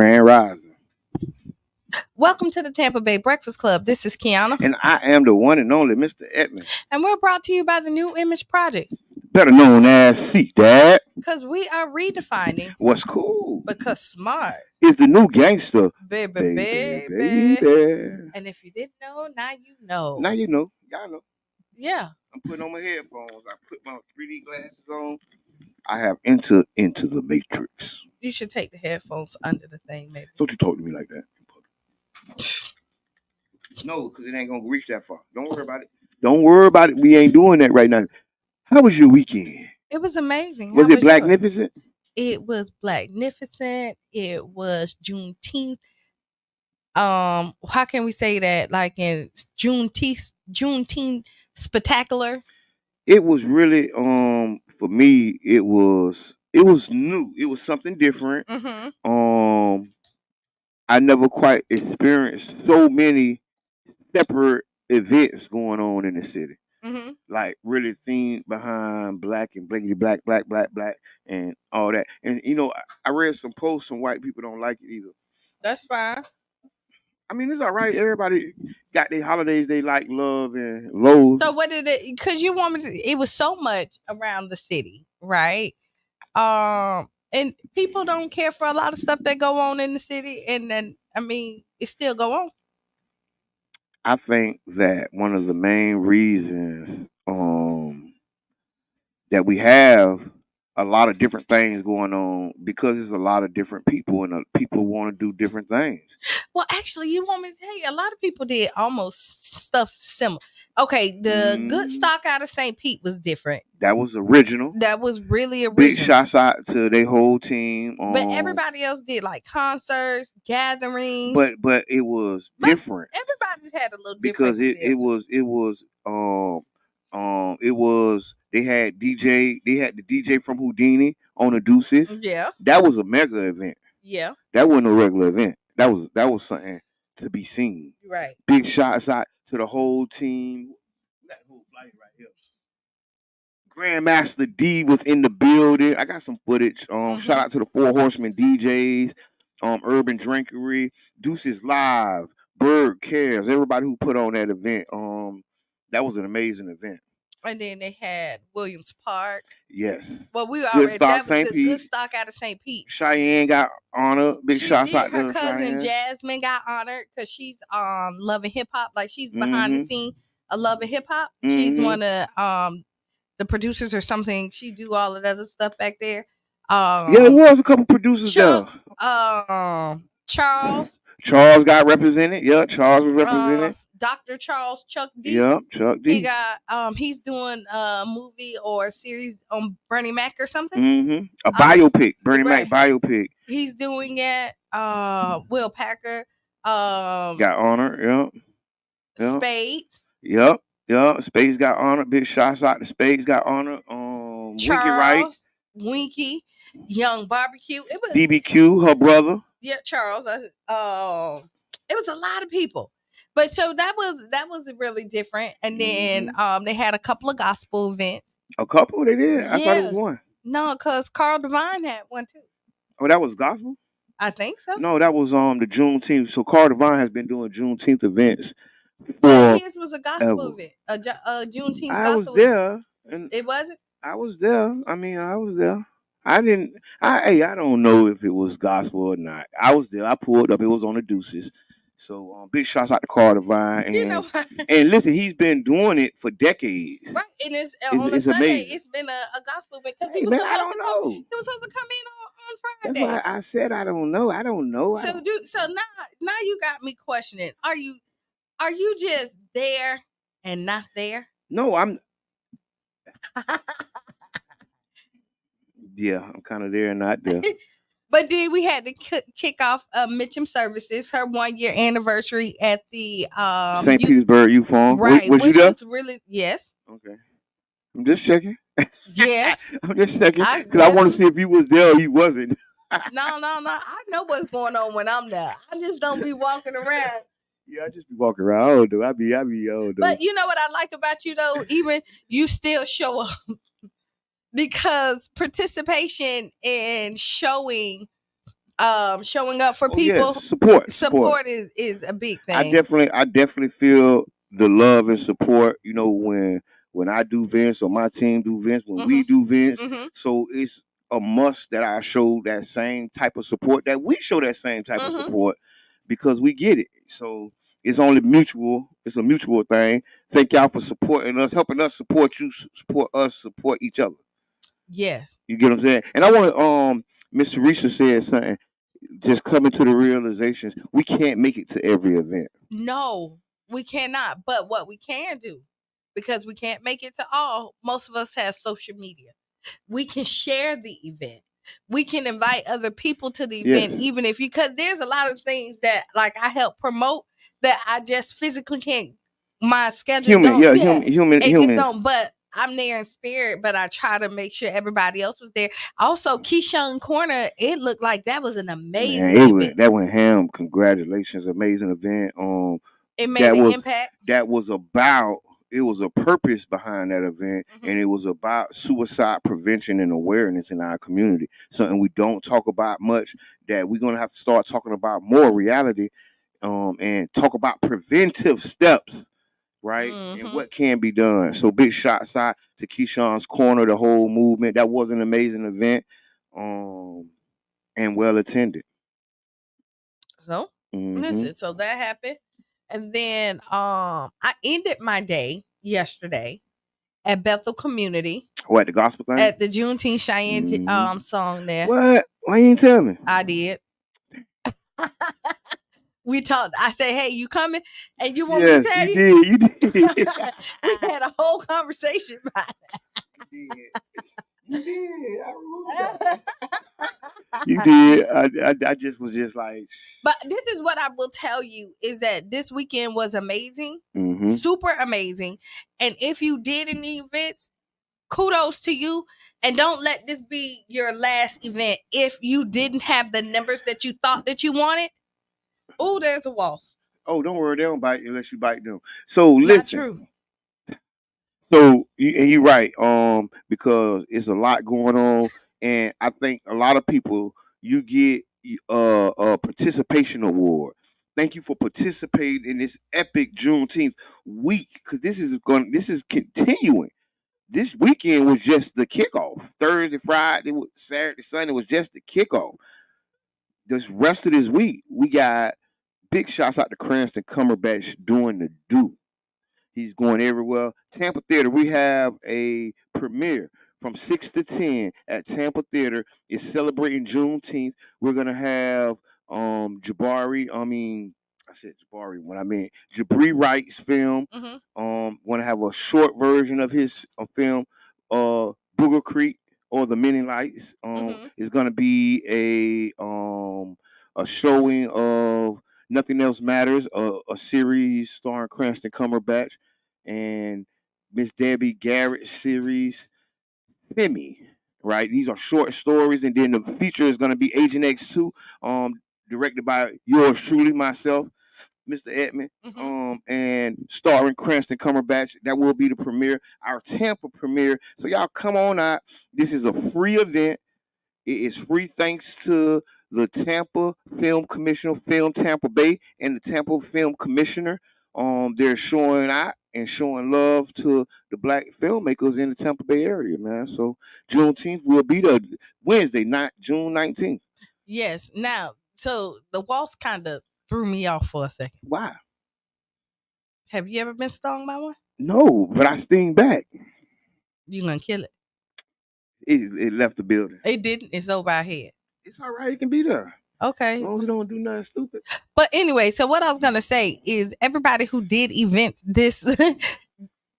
Grand Rising. Welcome to the Tampa Bay Breakfast Club. This is Kiana. And I am the one and only Mr. Edmond. And we're brought to you by the New Image Project. Better known as C Dad. Because we are redefining what's cool. Because smart is the new gangster. Baby. And if you didn't know, now you know. Now you know. Y'all know. Yeah. I'm putting on my headphones. I put my 3D glasses on. I have entered into the Matrix. You should take the headphones under the thing, maybe. Don't you talk to me like that. No, because it ain't going to reach that far. Don't worry about it. Don't worry about it. We ain't doing that right now. How was your weekend? It was amazing. Was it Blacknificent? It was Blacknificent. It was Juneteenth. How can we say that? Like in Juneteenth spectacular. It was really for me. It was new. It was something different. Mm-hmm. I never quite experienced so many separate events going on in the city. Mm-hmm. Like really themed behind black and blankety black, and all that. And you know, I read some posts. Some white people don't like it either. That's fine. I mean, it's all right. Everybody got their holidays they like, love and loathe. So what did it? Because you want me to? It was so much around the city, right? And people don't care for a lot of stuff that go on in the city, and then I mean, it still go on. I think that one of the main reasons that we have a lot of different things going on because there's a lot of different people and people want to do different things. Well, actually, you want me to tell you, a lot of people did almost stuff similar. Okay, the good stock out of St. Pete was different. That was original. That was really original. Big shouts out to their whole team. But everybody else did like concerts, gatherings. But it was different. Everybody's had a little because different. it was they had the DJ from Houdini on the Deuces. Yeah. That was a mega event. Yeah. That wasn't a regular event. That was something to be seen. Right. Big shots out to the whole team. That whole flight right here. Grandmaster D was in the building. I got some footage. Shout out to the Four Horsemen DJs, Urban Drinkery, Deuces Live, Bird Cares, everybody who put on that event. That was an amazing event. And then they had Williams Park. Yes. Well, we already that was a good stock out of St. Pete. Cheyenne got honored. Big shots out to her cousin Cheyenne. Jasmine got honored because she's loving hip hop. Like she's behind the scene of loving hip hop. She's one of the producers or something. She do all of that other stuff back there. Yeah, there was a couple producers there. Charles got represented. Yeah, Charles was represented. Dr. Charles Chuck D. Yep, Chuck D. He got he's doing a movie or a series on Bernie Mac or something. Mm-hmm. A biopic, Bernie Mac biopic. He's doing it. Will Packer got honored. Yep. Spades. Yep. Spades got honored. Big shots out to Spades got honored. Charles, Winky, Young Barbecue. It was BBQ, her brother. Yeah, Charles. It was a lot of people. But so that was really different. And then they had a couple of gospel events. A couple they did? I thought it was one. No, because Carl Devine had one too. Oh, that was gospel? I think so. No, that was the Juneteenth. So Carl Devine has been doing Juneteenth events. His was a gospel event. A Juneteenth gospel I was there. And it wasn't? I was there. I mean, I was there. I don't know if it was gospel or not. I was there. I pulled up. It was on the Deuces. So big shots out to Carl Devine. And, and listen, he's been doing it for decades. Right. And it's on a Sunday, amazing. It's been a gospel event. Because he was supposed to come in on Friday. That's why I said I don't know. So now you got me questioning. Are you just there and not there? No, I'm yeah, I'm kind of there and not there. But then we had to kick off Mitchum Services, her 1 year anniversary at the St. Petersburg Youth Farm. Right. Was you there? Yes. Okay. I'm just checking. Yes. I'm just checking. Because I want to see if you was there or you wasn't. No. I know what's going on when I'm there. I just don't be walking around. Yeah, I just be walking around. Oh, dude. I be old. But you know what I like about you, though? Even you still show up. Because participation in showing showing up for Oh yeah, people. support. Is a big I thing. definitely feel the love and support. You know, when I do events or my team do events, when we do events, so it's a must that I show that same type of support, that we show that same type of support, because we get it. So it's only mutual. It's a mutual thing. Thank y'all for supporting us, helping us support you, support us, support each other. Yes. You get what I'm saying? And I want to Miss Teresa said something, just coming to the realizations, we can't make it to every event. No, we cannot. But what we can do, because we can't make it to all, most of us have social media. We can share the event. We can invite other people to the event, Yes. even if you, because there's a lot of things that like I help promote that I just physically can't. My schedule don't. Human. Just don't. But I'm there in spirit. But I try to make sure everybody else was there. Also, Keyshawn Corner, it looked like that was an amazing event. That went ham. Congratulations, amazing event. It made an impact. That was about. It was a purpose behind that event, and it was about suicide prevention and awareness in our community. Something we don't talk about much, that we're gonna have to start talking about more reality, and talk about preventive steps, right? And what can be done. So big shots out to Keyshawn's Corner, the whole movement. That was an amazing event, and well attended. So listen, so that happened. And then I ended my day yesterday at Bethel Community. Oh, at the gospel thing? At the Juneteenth Cheyenne song there. What? Why you didn't tell me? I did. We talked. I said, "Hey, you coming?" And you want me to tell you? You did. We had a whole conversation about that. You did. I remember that. You did. I just was just like. But this is what I will tell you, is that this weekend was amazing, super amazing. And if you did any events, kudos to you. And don't let this be your last event. If you didn't have the numbers that you thought that you wanted, oh, there's a waltz. Oh, don't worry, they don't bite you unless you bite them. So listen. Not true. So you're right, because it's a lot going on, and I think a lot of people, you get a participation award. Thank you for participating in this epic Juneteenth week, because this is continuing. This weekend was just the kickoff. Thursday, Friday, Saturday, Sunday was just the kickoff. This rest of this week, we got big shots out to Cranston Cumberbatch doing the do. He's going everywhere. Tampa Theater, we have a premiere from 6 to 10 at Tampa Theater. It's celebrating Juneteenth. We're going to have Jabari, I said Jabari when I meant Jabri Wright's film. Want to have a short version of his film, Booger Creek or The Many Lights. Is going to be a showing of Nothing Else Matters, a series starring Cranston Cumberbatch and Miss Debbie Garrett's series, Femi. Right, these are short stories, and then the feature is going to be Agent X2, directed by yours truly, myself, Mr. Edmond, and starring Cranston Cumberbatch. That will be the premiere, our Tampa premiere. So y'all come on out. This is a free event. It is free thanks to the Tampa Film Commissioner, Film Tampa Bay, and the Tampa Film Commissioner. They're showing out and showing love to the black filmmakers in the Tampa Bay area, man. So Juneteenth will be the Wednesday, not June 19th. Yes. Now, so the waltz kind of threw me off for a second. Why? Have you ever been stung by one? No, but I sting back. You gonna kill it? It left the building. It didn't. It's over our head. It's all right. It can be there. Okay. As long as you don't do nothing stupid. But anyway, so what I was gonna say is everybody who did events this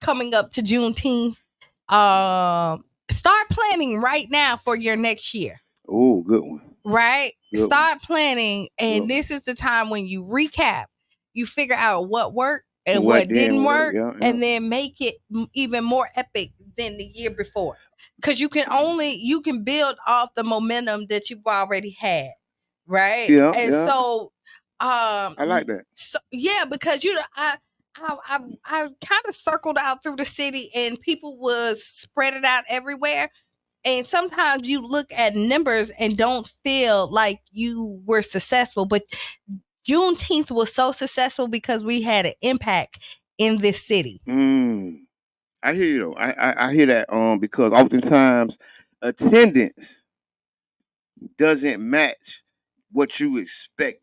coming up to Juneteenth, start planning right now for your next year. Oh, good one. Right? Good start planning, and this is the time when you recap. You figure out what worked and what didn't work, and then make it even more epic than the year before. Because you can build off the momentum that you've already had, right? Yeah, and so I like that. So, yeah, because I kind of circled out through the city, and people was spread it out everywhere. And sometimes you look at numbers and don't feel like you were successful. But Juneteenth was so successful because we had an impact in this city. I hear you though. I hear that because oftentimes attendance doesn't match what you expected.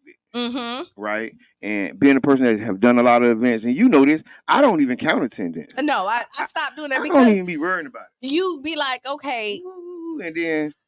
Right? And being a person that have done a lot of events, and you know this, I don't even count attendance. No, I stopped doing that I because don't even be worrying about it. You be like, okay. Ooh,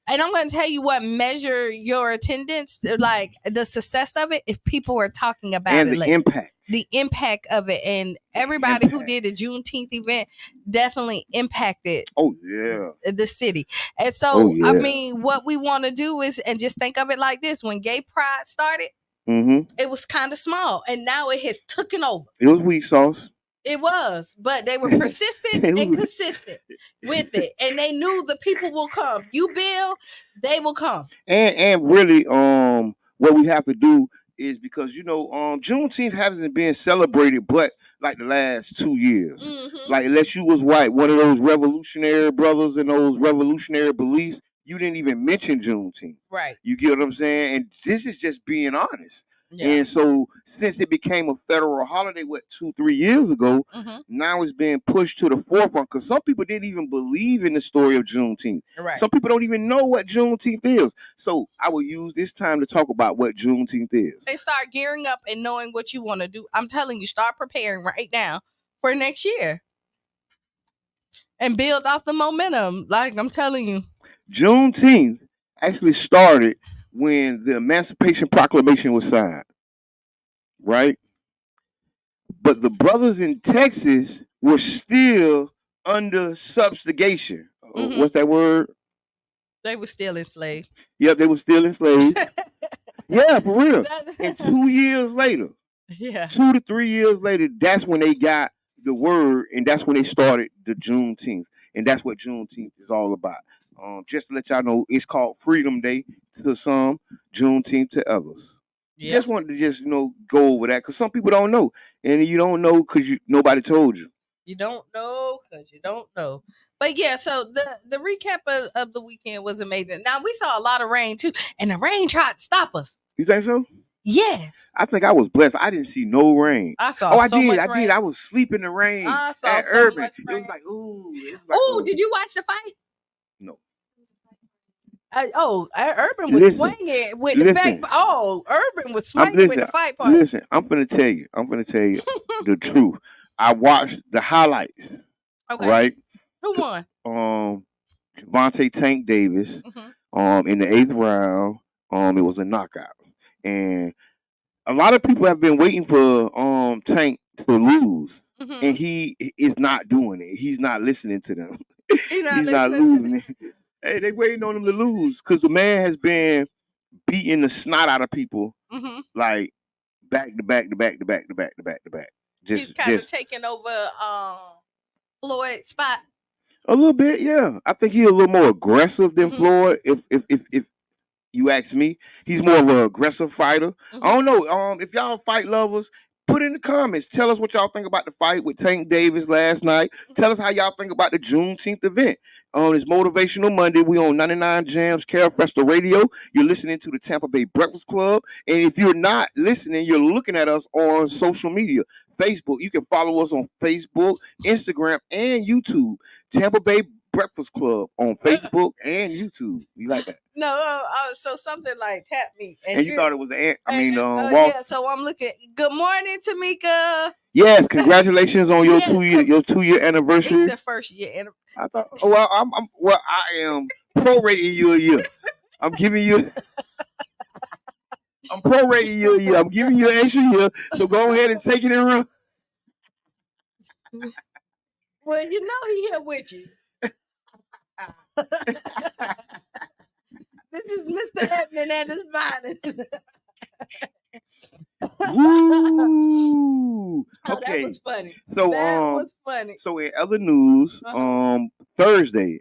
and I'm going to tell you what measure your attendance, like the success of it, if people are talking about and it. The impact. The impact of it. And everybody who did the Juneteenth event definitely impacted the city. And so, I mean, what we want to do is, and just think of it like this, when Gay Pride started, it was kind of small. And now it has taken over. It was weak sauce. It was, but they were persistent and consistent with it, and they knew the people will come. You build, they will come. And really, what we have to do is because Juneteenth hasn't been celebrated, but like the last 2 years, like unless you was one of those revolutionary brothers and those revolutionary beliefs, you didn't even mention Juneteenth. Right. You get what I'm saying? And this is just being honest. Yeah. And so since it became a federal holiday, 2-3 years ago, now it's being pushed to the forefront because some people didn't even believe in the story of Juneteenth. Right. Some people don't even know what Juneteenth is. So I will use this time to talk about what Juneteenth is. And start gearing up and knowing what you want to do. I'm telling you, start preparing right now for next year. And build off the momentum. Like I'm telling you. Juneteenth actually started when the Emancipation Proclamation was signed, right? But the brothers in Texas were still under subjugation. What's that word? They were still enslaved. Yep, they were still enslaved. Yeah, for real. And 2 years later, 2 to 3 years later, that's when they got the word, and that's when they started the Juneteenth. And that's what Juneteenth is all about. Just to let y'all know, it's called Freedom Day to some, Juneteenth to others. Yep. Just wanted to go over that because some people don't know, and you don't know because nobody told you. You don't know because you don't know. But yeah, so the recap of the weekend was amazing. Now we saw a lot of rain too, and the rain tried to stop us. You think so? Yes. I think I was blessed. I didn't see no rain. I saw. I did. Much rain. I was sleeping in the rain. I saw at so Urban. Much rain. It was like ooh. Oh, did you watch the fight? No. Urban was swinging with the back. Oh, Urban was swinging with the fight part. Listen, I'm gonna tell you the truth. I watched the highlights. Okay. Right. Who won? Javante Tank Davis. In the 8th round. It was a knockout, and a lot of people have been waiting for Tank to lose, and he is not doing it. He's not listening to them. He's not losing. Hey, they waiting on him to lose because the man has been beating the snot out of people, like back to back to back to back to back to back to back. He's kind of taking over Floyd's spot. A little bit, yeah. I think he's a little more aggressive than Floyd. If you ask me, he's more of an aggressive fighter. I don't know. If y'all fight lovers, put in the comments. Tell us what y'all think about the fight with Tank Davis last night. Tell us how y'all think about the Juneteenth event. It's Motivational Monday. We on 99 Jams, Care Festa Radio. You're listening to the Tampa Bay Breakfast Club. And if you're not listening, you're looking at us on social media. Facebook. You can follow us on Facebook, Instagram, and YouTube. Tampa Bay Breakfast Club on Facebook and YouTube. You like that? No, so something like tap me. And you thought it was yeah, so I'm looking. Good morning, Tamika. Yes, congratulations on your 2-year anniversary. It's the first year anniversary. I thought, I am prorating you a year. I'm giving you. I'm prorating you a year. I'm giving you an extra year. So go ahead and take it in room. Well, you know he here with you. This is Mr. Edmund at his finest. Woo! Okay, that was funny. So that was funny. So in other news, Thursday,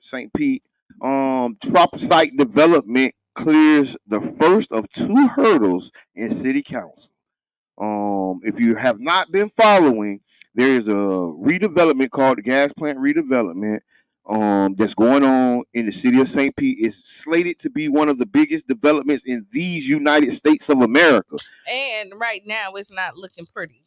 St. Pete, Trop Site Development clears the first of 2 hurdles in City Council. If you have not been following, there is a redevelopment called the gas plant redevelopment. that's going on in the city of St. Pete is slated to be one of the biggest developments in these United States of America. And right now, it's not looking pretty.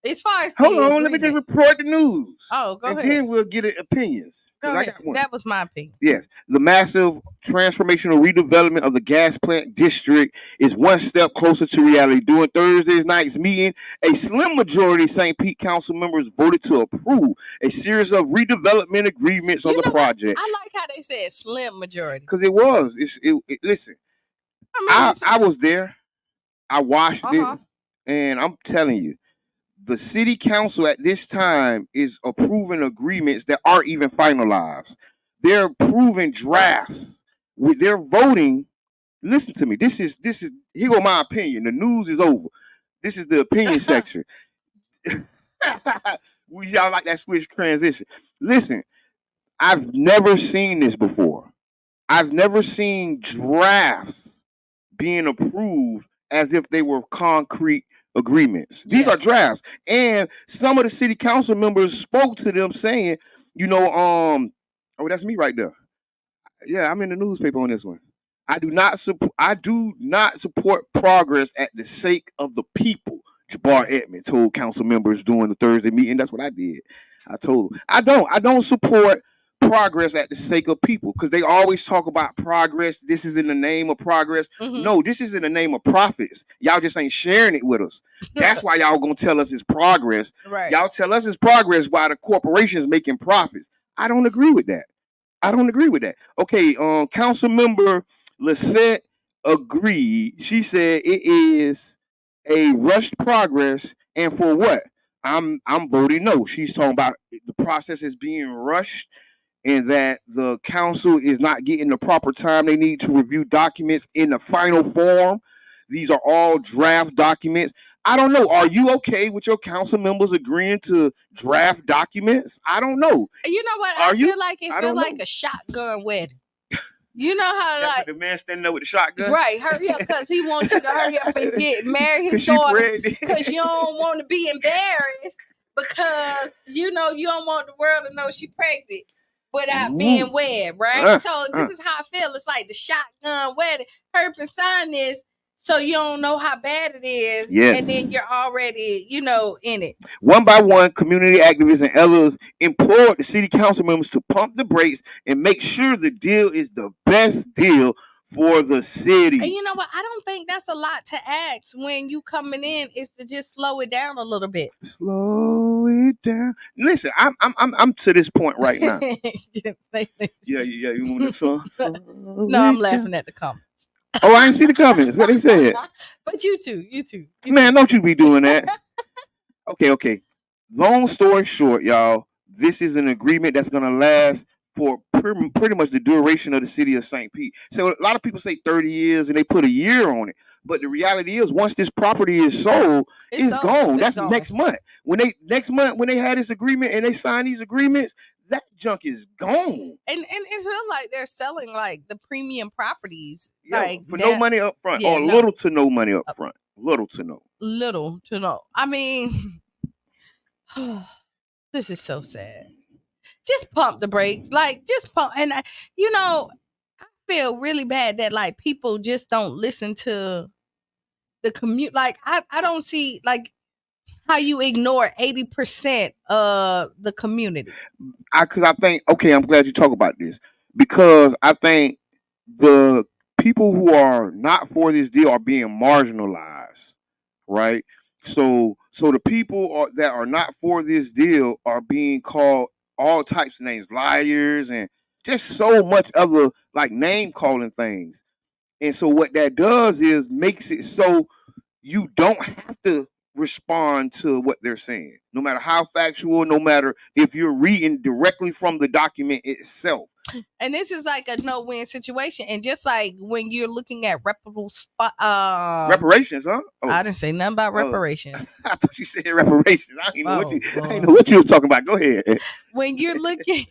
As far as hold on, let me just report the news. Oh, go ahead. And then we'll get opinions. Go ahead. I got one. That was my opinion. Yes, the massive transformational redevelopment of the gas plant district is one step closer to reality. During Thursday night's meeting, a slim majority of St. Pete council members voted to approve a series of redevelopment agreements on the project. I like how they said slim majority. Because it was. Listen, I was there. I watched it. And I'm telling you, the city council at this time is approving agreements that aren't even finalized. They're approving drafts. They're voting. Listen to me. This is here go my opinion. The news is over. This is the opinion section. Y'all like that switch transition. Listen, I've never seen this before. I've never seen drafts being approved as if they were concrete agreements. These are drafts. And some of the city council members spoke to them saying, oh, that's me right there. Yeah, I'm in the newspaper on this one. I do not support progress at the sake of the people. Jabbar Edmond told council members during the Thursday meeting. That's what I did. I told them. I don't support progress at the sake of people, because they always talk about progress. This is in the name of progress. No, this is in the name of profits. Y'all just ain't sharing it with us. That's why y'all gonna tell us it's progress. Right. Y'all tell us it's progress while the corporations making profits. I don't agree with that. Okay, council member Lissette agreed. She said it is a rushed progress, and for what? I'm voting no. She's talking about the process is being rushed, and that the council is not getting the proper time they need to review documents in the final form. These are all draft documents. I don't know. Are you okay with your council members agreeing to draft documents? I don't know. You know what? I feel like it feels like a shotgun wedding. You know how like the man standing there with the shotgun, right? Hurry up, because he wants you to hurry up and get married his daughter, because you don't want to be embarrassed, because you don't want the world to know she's pregnant without being wed, right? So this is how I feel. It's like the shotgun wedding. Hurry up and sign this, so you don't know how bad it is, and then you're already, in it. One by one, community activists and others implored the city council members to pump the brakes and make sure the deal is the best deal for the city. And you know what? I don't think that's a lot to ask when you coming in. Is to just slow it down a little bit. Slow it down. Listen, I'm to this point right now. Yeah. You want the song? No, I'm laughing at the comments. Oh, I didn't see the comments. What they said. But you too. Man, don't you be doing that. Okay. Long story short, y'all, this is an agreement that's going to last for pretty much the duration of the city of St. Pete. So a lot of people say 30 years and they put a year on it. But the reality is, once this property is sold, it's gone. That's next month. When they had this agreement and they signed these agreements, that junk is gone. And it feels like they're selling like the premium properties, for no money up front, or little to no money up front. Little to no. I mean, this is so sad. Just pump the brakes, just pump. And I feel really bad that like people just don't listen to the commute. Like I don't see like how you ignore 80% of the community. Because I think, I'm glad you talk about this, because I think the people who are not for this deal are being marginalized, right? So the people that are not for this deal are being called all types of names, liars, and just so much other like name calling things. And so what that does is makes it so you don't have to respond to what they're saying, no matter how factual, no matter if you're reading directly from the document itself. And this is like a no-win situation. And just like when you're looking at reparations, huh? Oh. I didn't say nothing about reparations. I thought you said reparations. I didn't know what you was talking about. Go ahead. When you're looking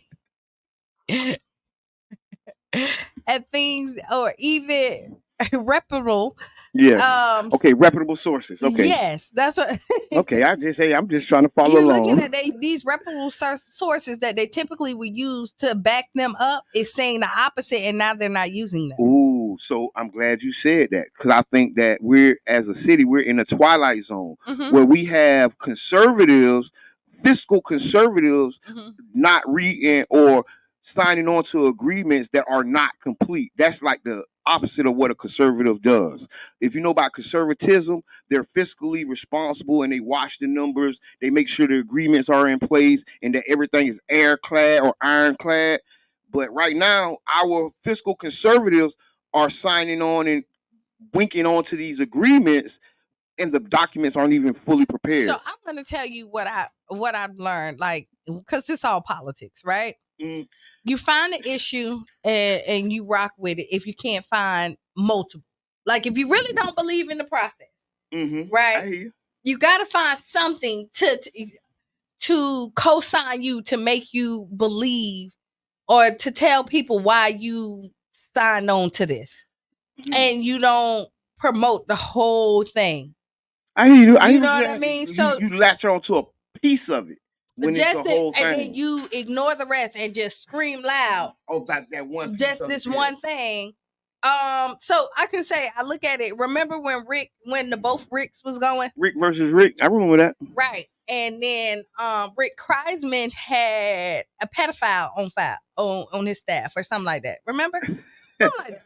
at things, or even reputable. Yes. Okay, reputable sources. Okay. Yes, that's what. Okay, I'm just trying to follow You're along. looking at these reputable sources that they typically would use to back them up is saying the opposite, and now they're not using them. Ooh, so I'm glad you said that, because I think that as a city, we're in a twilight zone where we have conservatives, fiscal conservatives, not reading or signing on to agreements that are not complete. That's like the opposite of what a conservative does. If you know about conservatism, they're fiscally responsible and they watch the numbers. They make sure the agreements are in place and that everything is airclad or ironclad. But right now, our fiscal conservatives are signing on and winking onto these agreements, and the documents aren't even fully prepared. So I'm going to tell you what I've learned, like, because it's all politics, right? You find an issue and you rock with it if you can't find multiple. Like, if you really don't believe in the process, right? I hear you. You got to find something to co-sign you, to make you believe, or to tell people why you signed on to this. And you don't promote the whole thing. I hear you. You know what I mean? So you latch on to a piece of it when it's the whole thing, and then you ignore the rest and just scream loud about that one. Just this one thing. So I can say I look at it. Remember when the both Ricks was going? Rick versus Rick. I remember that. Right. And then Rick Kreisman had a pedophile on his staff or something like that. Remember?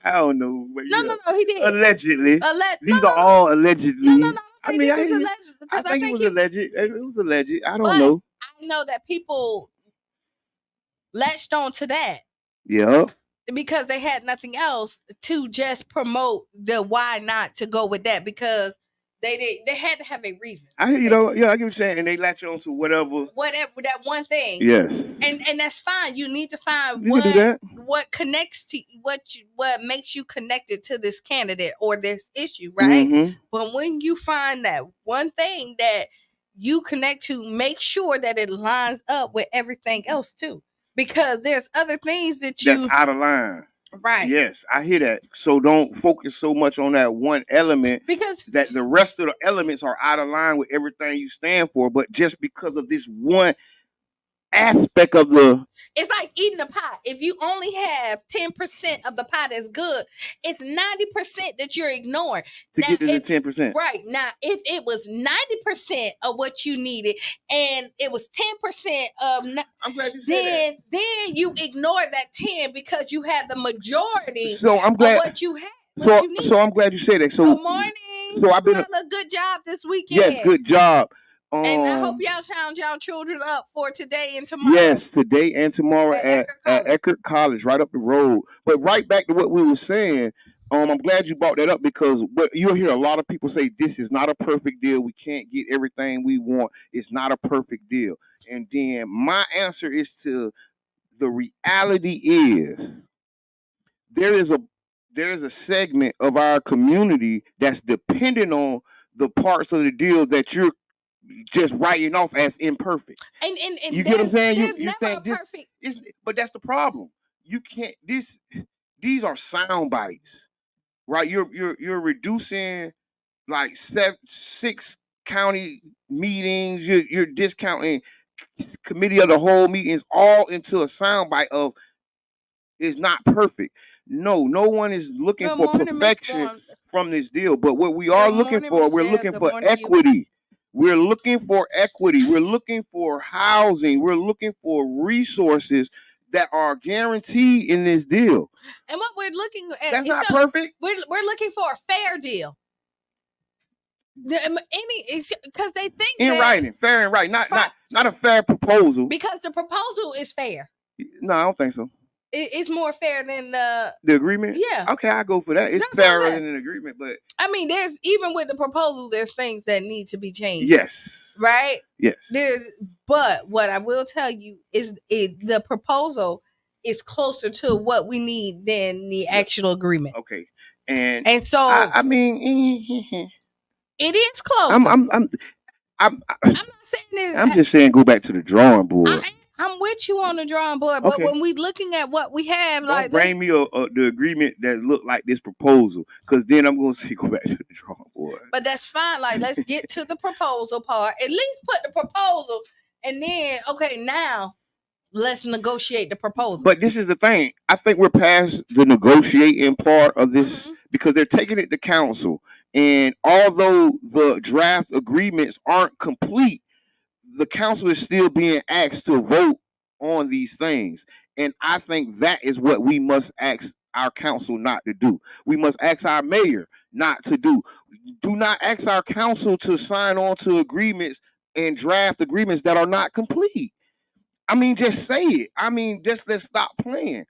I don't know. No, he did. Allegedly. These are all allegedly. No. I think it was alleged. It was alleged. I don't know. I know that people latched on to that. Yeah. Because they had nothing else to just promote the why not to go with that, because they had to have a reason. I get what you're saying, and they latch on to whatever that one thing. Yes, and that's fine. You need to find what connects to what makes you connected to this candidate or this issue, right? But when you find that one thing that you connect to, make sure that it lines up with everything else too, because there's other things that's out of line. Right. Yes, I hear that. So don't focus so much on that one element, because that the rest of the elements are out of line with everything you stand for. But just because of this one aspect of it's like eating a pie. If you only have 10% of the pie that's good, it's 90% that you're ignoring to get to the 10%. Right. Now, if it was 90% of what you needed and it was 10% of, I'm glad you said then you ignore that 10 because you had the majority. So I'm glad of what you had. So I'm glad you said that. So good morning. So I've been a good job this weekend. Yes, good job. And I hope y'all sound y'all children up for today and tomorrow. Yes, today and tomorrow at Eckerd College, right up the road. But right back to what we were saying, I'm glad you brought that up, because you'll hear a lot of people say this is not a perfect deal. We can't get everything we want. It's not a perfect deal. And then my answer is to the reality is there is a segment of our community that's dependent on the parts of the deal that you're just writing off as imperfect. And you get what I'm saying? There's never perfect. But that's the problem. You can't. These are sound bites, right? You're reducing like 6 county meetings. You're discounting committee of the whole meetings all into a sound bite of it's not perfect. No one is looking for perfection from this deal. But what we are looking for, we're looking for equity. We're looking for equity. We're looking for housing. We're looking for resources that are guaranteed in this deal. And what we're looking at, that's not perfect. We're looking for a fair deal. Because they think in writing, fair and right, not a fair proposal. Because the proposal is fair. No, I don't think so. It's more fair than the agreement. Yeah. Okay, I go for that. It's fairer than an agreement, but I mean, there's even with the proposal, there's things that need to be changed. Yes. Right. Yes. But what I will tell you is, the proposal is closer to what we need than the actual agreement. Okay. And so I mean, it is close. I'm not saying this. I'm just saying go back to the drawing board. I'm with you on the drawing board, but Okay. when we looking at what we have, Don't like bring me the agreement that look like this proposal, because then I'm gonna say go back to the drawing board. but that's fine. Like, let's get to the proposal part. At least put the proposal, and then okay, now let's negotiate the proposal. But this is the thing. I think we're past the negotiating part of this because they're taking it to council, and although the draft agreements aren't complete, the council is still being asked to vote on these things. And I think that is what we must ask our council not to do. We must ask our mayor not to do. Do not ask our council to sign on to agreements and draft agreements that are not complete. I mean, just say it. I mean, just let's stop playing.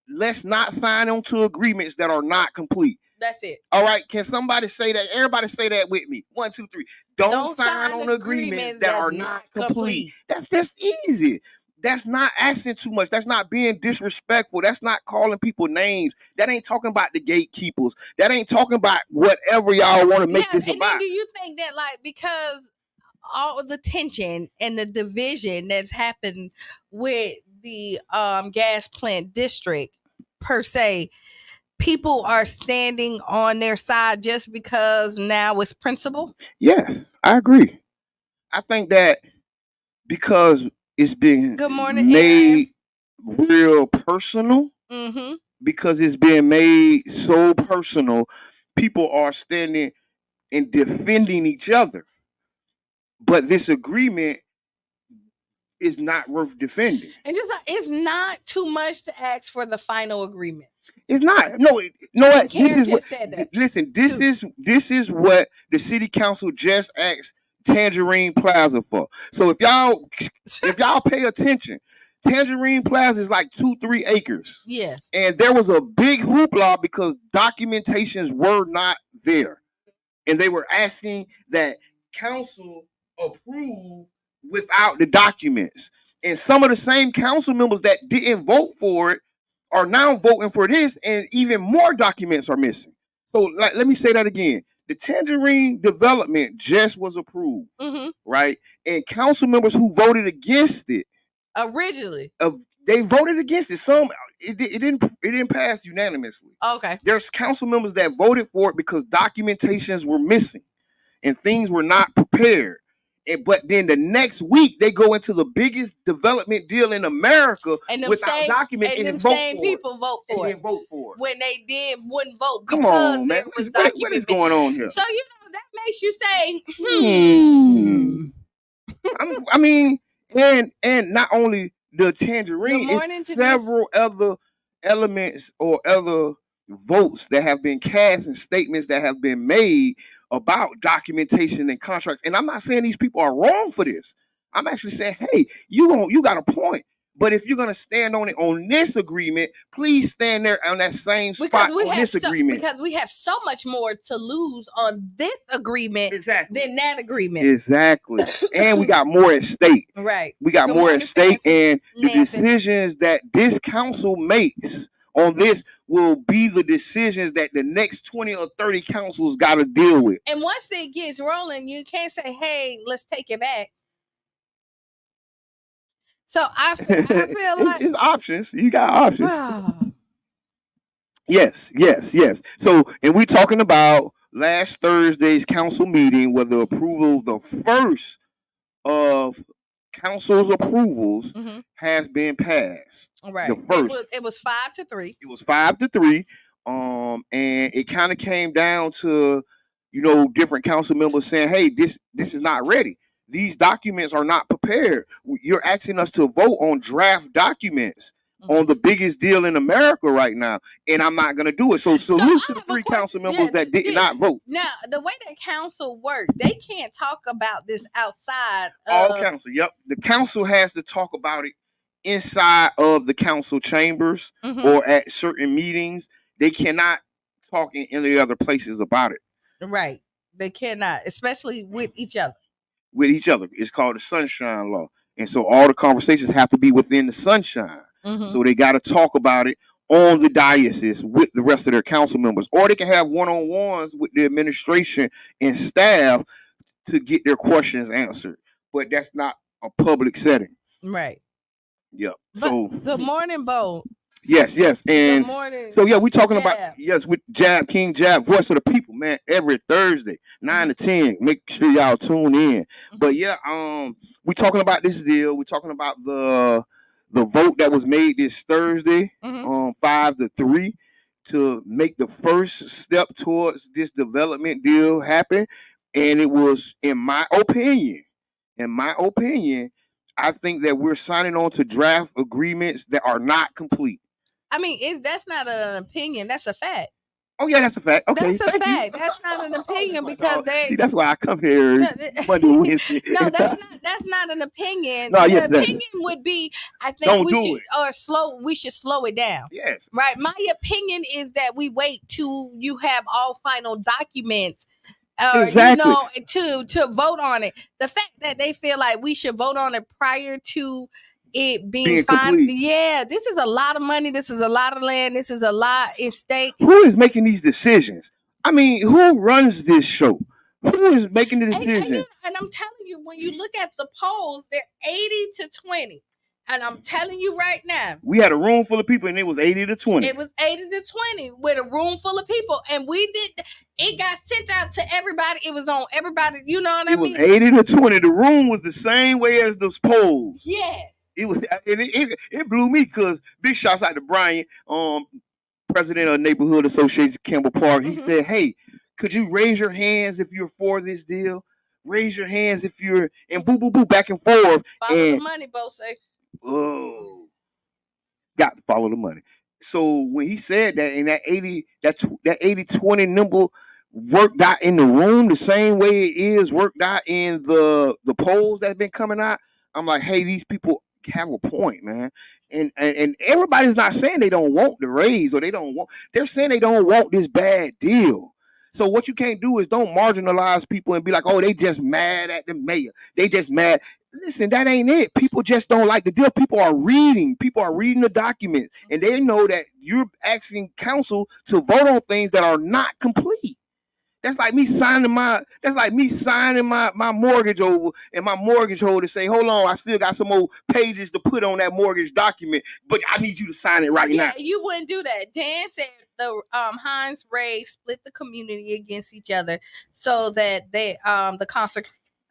Let's not sign on to agreements that are not complete. That's it. All right. Can somebody say that? Everybody say that with me. 1, 2, 3. Don't sign on agreements that are not complete. That's just easy. That's not asking too much. That's not being disrespectful. That's not calling people names. That ain't talking about the gatekeepers. That ain't talking about whatever y'all want to make this and about. Then do you think that, like, because all the tension and the division that's happened with the gas plant district per se, people are standing on their side just because now it's principle? Yes, I agree. I think that because it's been made real personal, because it's being made so personal, people are standing and defending each other. But this agreement is not worth defending. And just it's not too much to ask for the final agreement. It's not. No, what? This is what. Listen, this is what the city council just asked Tangerine Plaza for. So if y'all pay attention, Tangerine Plaza is like 2-3 acres. Yes. And there was a big hoopla because documentations were not there. And they were asking that council approve without the documents. And some of the same council members that didn't vote for it are now voting for this, and even more documents are missing. So let me say that again. The Tangerine development just was approved, right? And council members who voted against it originally, they voted against it. Some it didn't pass unanimously. Okay. There's council members that voted for it because documentations were missing and things were not prepared. But then the next week they go into the biggest development deal in America without documents and vote for people vote for it. Vote for it When they wouldn't vote because Come on, man. it was what is going on here? So that makes you say, I mean, and not only the Tangerine, it's several other elements or other votes that have been cast and statements that have been made about documentation and contracts. And I'm not saying these people are wrong for this. I'm actually saying, hey, you got a point. But if you're going to stand on it on this agreement, please stand there on that same spot on this agreement. Because we have so much more to lose on this agreement than that agreement. Exactly. And we got more at stake. Right. We got more at stake. And the decisions that this council makes on this will be the decisions that the next 20 or 30 councils got to deal with. And once it gets rolling, you can't say, hey, let's take it back. So I feel like it's options. You got options. Yes. So, and we talking about last Thursday's council meeting where the approval, the first of council's approvals has been passed. Right. The first. It was 5-3. It was 5-3. And it kind of came down to, different council members saying, hey, this is not ready. These documents are not prepared. You're asking us to vote on draft documents on the biggest deal in America right now, and I'm not going to do it. So salute to the 3 council members that did not vote. Now, the way that council works, they can't talk about this outside. All council, yep. The council has to talk about it inside of the council chambers or at certain meetings. They cannot talk in any other places about it. Right. They cannot, especially with each other. It's called the Sunshine Law. And so all the conversations have to be within the sunshine. So they got to talk about it on the diocese with the rest of their council members. Or they can have one-on-ones with the administration and staff to get their questions answered. But that's not a public setting. Right. Yep. So good morning, Bo. Yes. And good morning. So we talking about with Jab King Jab, voice of the people, man. Every Thursday, 9 to 10. Make sure y'all tune in. But we talking about this deal. We talking about the vote that was made this Thursday, 5-3, to make the first step towards this development deal happen. And it was, in my opinion, I think that we're signing on to draft agreements that are not complete. I mean, that's not an opinion. That's a fact. Oh yeah, that's a fact. Okay, that's a fact. That's not an opinion because they. See, that's why I come here Monday, Wednesday. No, that's not an opinion. No, the opinion would be, I think we should slow it down. Yes. Right. My opinion is that we wait till you have all final documents. Exactly. To vote on it. The fact that they feel like we should vote on it prior to it being fine. Yeah, this is a lot of money. This is a lot of land. This is a lot at stake. Who is making these decisions? I mean, who runs this show? Who is making the decisions? And I'm telling you, when you look at the polls, they're 80-20. And I'm telling you right now, we had a room full of people, and it was 80-20. It was 80-20 with a room full of people, and we did. It got sent out to everybody. It was on everybody. You know what I mean? It was 80-20. The room was the same way as those polls. Yeah. It was. It blew me because big shouts out to Brian, president of Neighborhood Association Campbell Park. He said, "Hey, could you raise your hands if you're for this deal? Raise your hands if you're," and boo boo boo back and forth. Follow the money, Bo say. Oh, got to follow the money. So when he said that, and that 80-20 number worked out in the room the same way it is worked out in the polls that's been coming out, I'm like, hey, these people have a point, man. And everybody's not saying they don't want the raise or they're saying they don't want this bad deal. So what you can't do is don't marginalize people and be like, oh, they just mad at the mayor. They just mad. Listen, that ain't it. People just don't like the deal. People are reading the documents, and they know that you're asking council to vote on things that are not complete. That's like me signing my mortgage over, and my mortgage holder say, hold on, I still got some more pages to put on that mortgage document, but I need you to sign it right now. Yeah, you wouldn't do that. Dan said the Heinz Ray split the community against each other so that they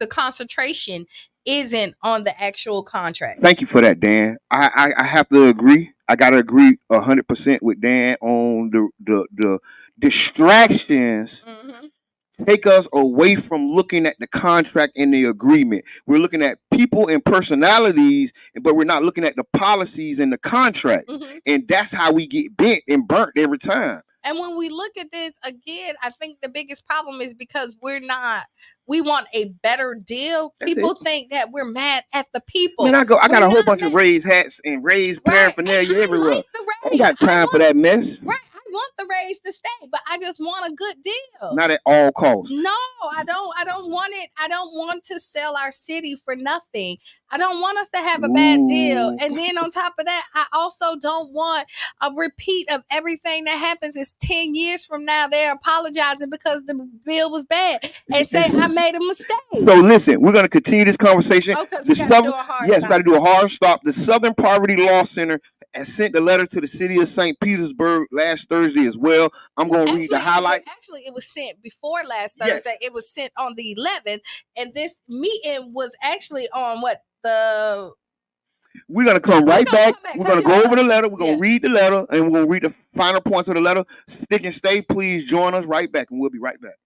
the concentration isn't on the actual contract. Thank you for that, Dan. I have to agree. I gotta agree 100% with Dan on the distractions. Take us away from looking at the contract and the agreement. We're looking at people and personalities, but we're not looking at the policies and the contracts. And that's how we get bent and burnt every time. And when we look at this again, I think the biggest problem is because we want a better deal. That's people think that we're mad at the people. Man, I got a whole bunch of raised hats and raised paraphernalia everywhere. Like I ain't got time for that mess. Right. I want the raise to stay, but I just want a good deal. Not at all costs. No, I don't want it. I don't want to sell our city for nothing. I don't want us to have a bad deal. And then on top of that, I also don't want a repeat of everything that happens. It's 10 years from now. They're apologizing because the bill was bad and say I made a mistake. So listen, we're going to continue this conversation. Okay, we got to do a hard stop. The Southern Poverty Law Center has sent a letter to the city of St. Petersburg last Thursday as well. I'm going to read the highlight. Actually, it was sent before last Thursday. Yes. It was sent on the 11th. And this meeting was actually on we're going to come right back. We're going to go over the letter. We're going to read the letter, and we're going to read the final points of the letter. Stick and stay. Please join us right back, and we'll be right back.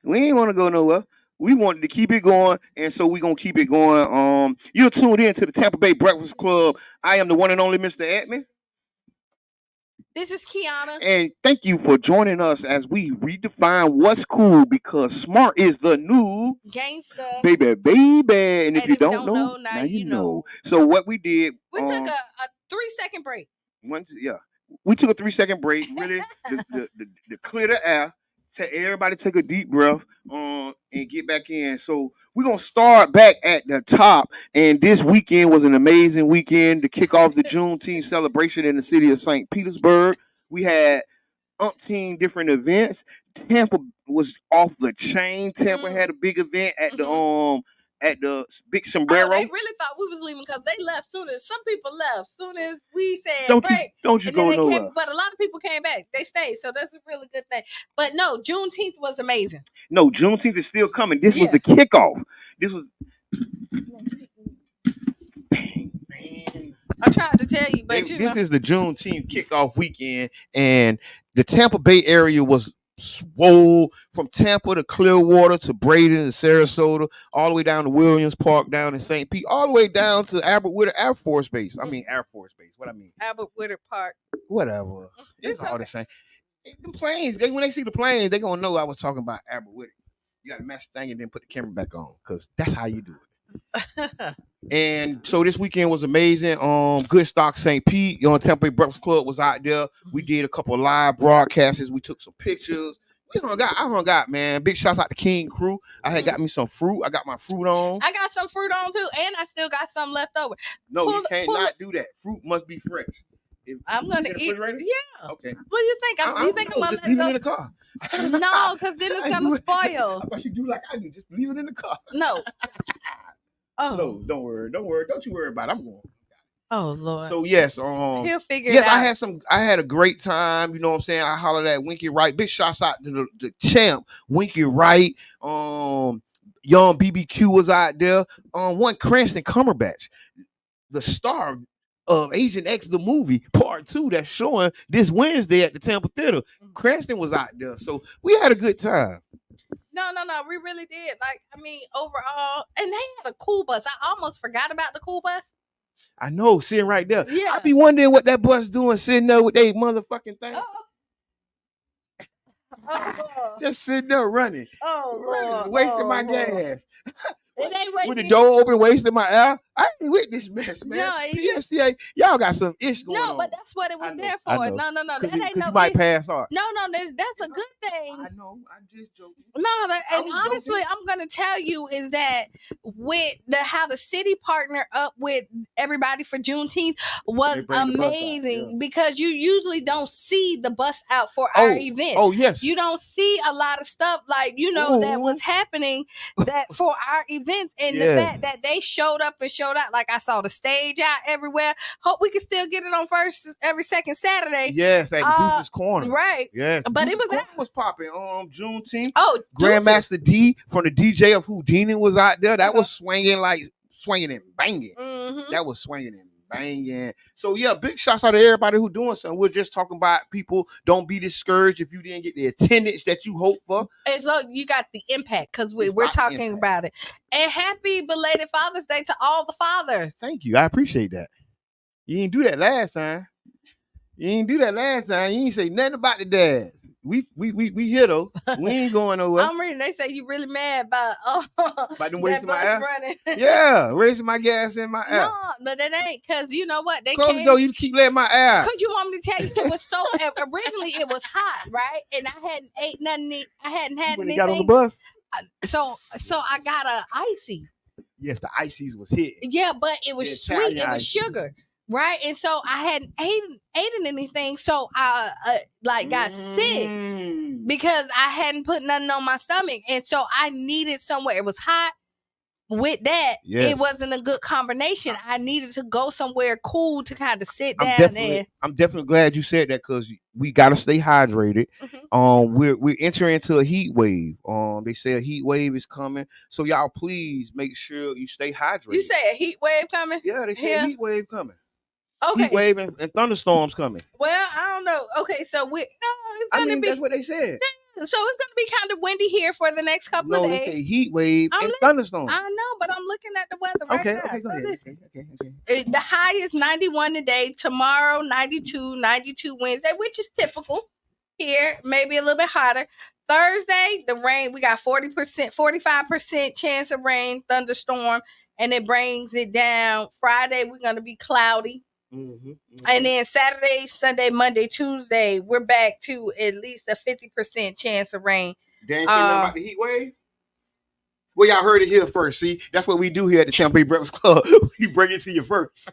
We ain't want to go nowhere. We wanted to keep it going, and so we're going to keep it going. You're tuned in to the Tampa Bay Breakfast Club. I am the one and only Mr. Edmond. This is Kiana. And thank you for joining us as we redefine what's cool, because smart is the new gangsta. Baby. And if you don't know, now you know. So what we did. We took a 3-second break. We took a 3-second break, really, to clear the air. Everybody take a deep breath and get back in. So we're going to start back at the top. And this weekend was an amazing weekend to kick off the Juneteenth celebration in the city of St. Petersburg. We had umpteen different events. Tampa was off the chain. Tampa had a big event at the Big Sombrero. Oh, they really thought we was leaving because they left soon as some people left. Soon as we said don't you go nowhere. But a lot of people came back. They stayed, so that's a really good thing. But no, Juneteenth was amazing. No, Juneteenth is still coming. This was the kickoff. This was. Dang, man. I tried to tell you, but this is the Juneteenth kickoff weekend, and the Tampa Bay area was swole from Tampa to Clearwater to Braden to Sarasota, all the way down to Williams Park, down in St. Pete, all the way down to Albert Whitter Air Force Base. Air Force Base. What I mean? Albert Whitter Park. Whatever. It's all the same. The planes, when they see the planes, they're going to know I was talking about Albert Whitter. You got to match the thing and then put the camera back on, because that's how you do it. And so this weekend was amazing. Good Stock St. Pete, Tampa Bay Breakfast Club was out there. We did a couple of live broadcasts. We took some pictures. I hung out, man. Big shouts out to King Crew. I had got me some fruit. I got my fruit on. I got some fruit on too, and I still got some left over. No, you can't not do that. Fruit must be fresh. I'm gonna eat. Yeah. Okay. What do you think? You think I'm gonna leave it in the car? No, because then it's gonna spoil. I thought you do like I do. Just leave it in the car. No. Oh. No, don't worry. Don't you worry about it. I'm going. Oh Lord. So yes, he'll figure it out. I had a great time. You know what I'm saying? I hollered at Winky Wright. Big shots out to the champ, Winky Wright. Young BBQ was out there. One Cranston Cumberbatch, the star of Agent X the movie Part 2 that's showing this Wednesday at the Tampa Theater. Cranston was out there, so we had a good time. No, we really did. Overall, and they had a cool bus. I almost forgot about the cool bus. I know, sitting right there. Yeah. I be wondering what that bus doing sitting there with they motherfucking thing. Just sitting there running. Lord. Wasting my gas. It ain't wasting. With the door open, wasting my air. I ain't with this mess, man. No, PSCA, y'all got some ish going on. No, but that's what it was there for. No. That ain't no. You might pass on. No, that's a good thing. I know. I'm just joking. No, and honestly, I'm gonna tell you is that with how the city partnered up with everybody for Juneteenth was amazing, because you usually don't see the bus out for our event. Oh yes, you don't see a lot of stuff that was happening that for our events, and the fact that they showed up and showed out. Like I saw the stage out everywhere. Hope we can still get it on every second Saturday. Yes, at Deuce's Corner. Right. Yeah. But it was popping. Juneteenth. Oh, Grandmaster D from the DJ of Houdini was out there. That was swinging and banging. Mm-hmm. That was swinging and banging. So yeah, big shouts out to everybody who doing something. We're just talking about people. Don't be discouraged if you didn't get the attendance that you hoped for. And so you got the impact, because we're talking about it. And happy belated Father's Day to all the fathers. Thank you. I appreciate that. You didn't do that last time. You ain't say nothing about the dad. We here though. We ain't going nowhere. I'm reading. They say you really mad about them wasting my ass. Running. Yeah, wasting my gas in my ass. No, that ain't, because you know what? They close the door. You keep letting my ass. Could you want me to tell you it was so originally it was hot, right? And I hadn't ate nothing. I hadn't had anything. Got on the bus. So I got a icy. Yes, the ices was hit. Yeah, but it was sweet. It was sugar. Right, and so I hadn't eaten anything, so I got sick because I hadn't put nothing on my stomach, and so I needed somewhere. It was hot. With that, it wasn't a good combination. I needed to go somewhere cool to kind of sit down there. I'm definitely glad you said that, because we gotta stay hydrated. Mm-hmm. We're entering into a heat wave. They say a heat wave is coming, so y'all please make sure you stay hydrated. You say a heat wave coming? Yeah, they say a heat wave coming. Okay. Heat wave and thunderstorms coming. Well, I don't know. Okay, so that's that's what they said. So it's going to be kind of windy here for the next couple of days. They say heat wave and thunderstorm. I know, but I'm looking at the weather right now. Okay, so go ahead. listen. Okay. The high is 91 today. Tomorrow, 92 Wednesday, which is typical here. Maybe a little bit hotter. Thursday, the rain, we got 40%, 45% chance of rain, thunderstorm, and it brings it down. Friday, we're going to be cloudy. And then Saturday, Sunday, Monday, Tuesday, we're back to at least a 50% chance of rain. They ain't say nothing about the heat wave? Well, y'all heard it here first. See, that's what we do here at the Tampa Bay Breakfast Club. We bring it to you first.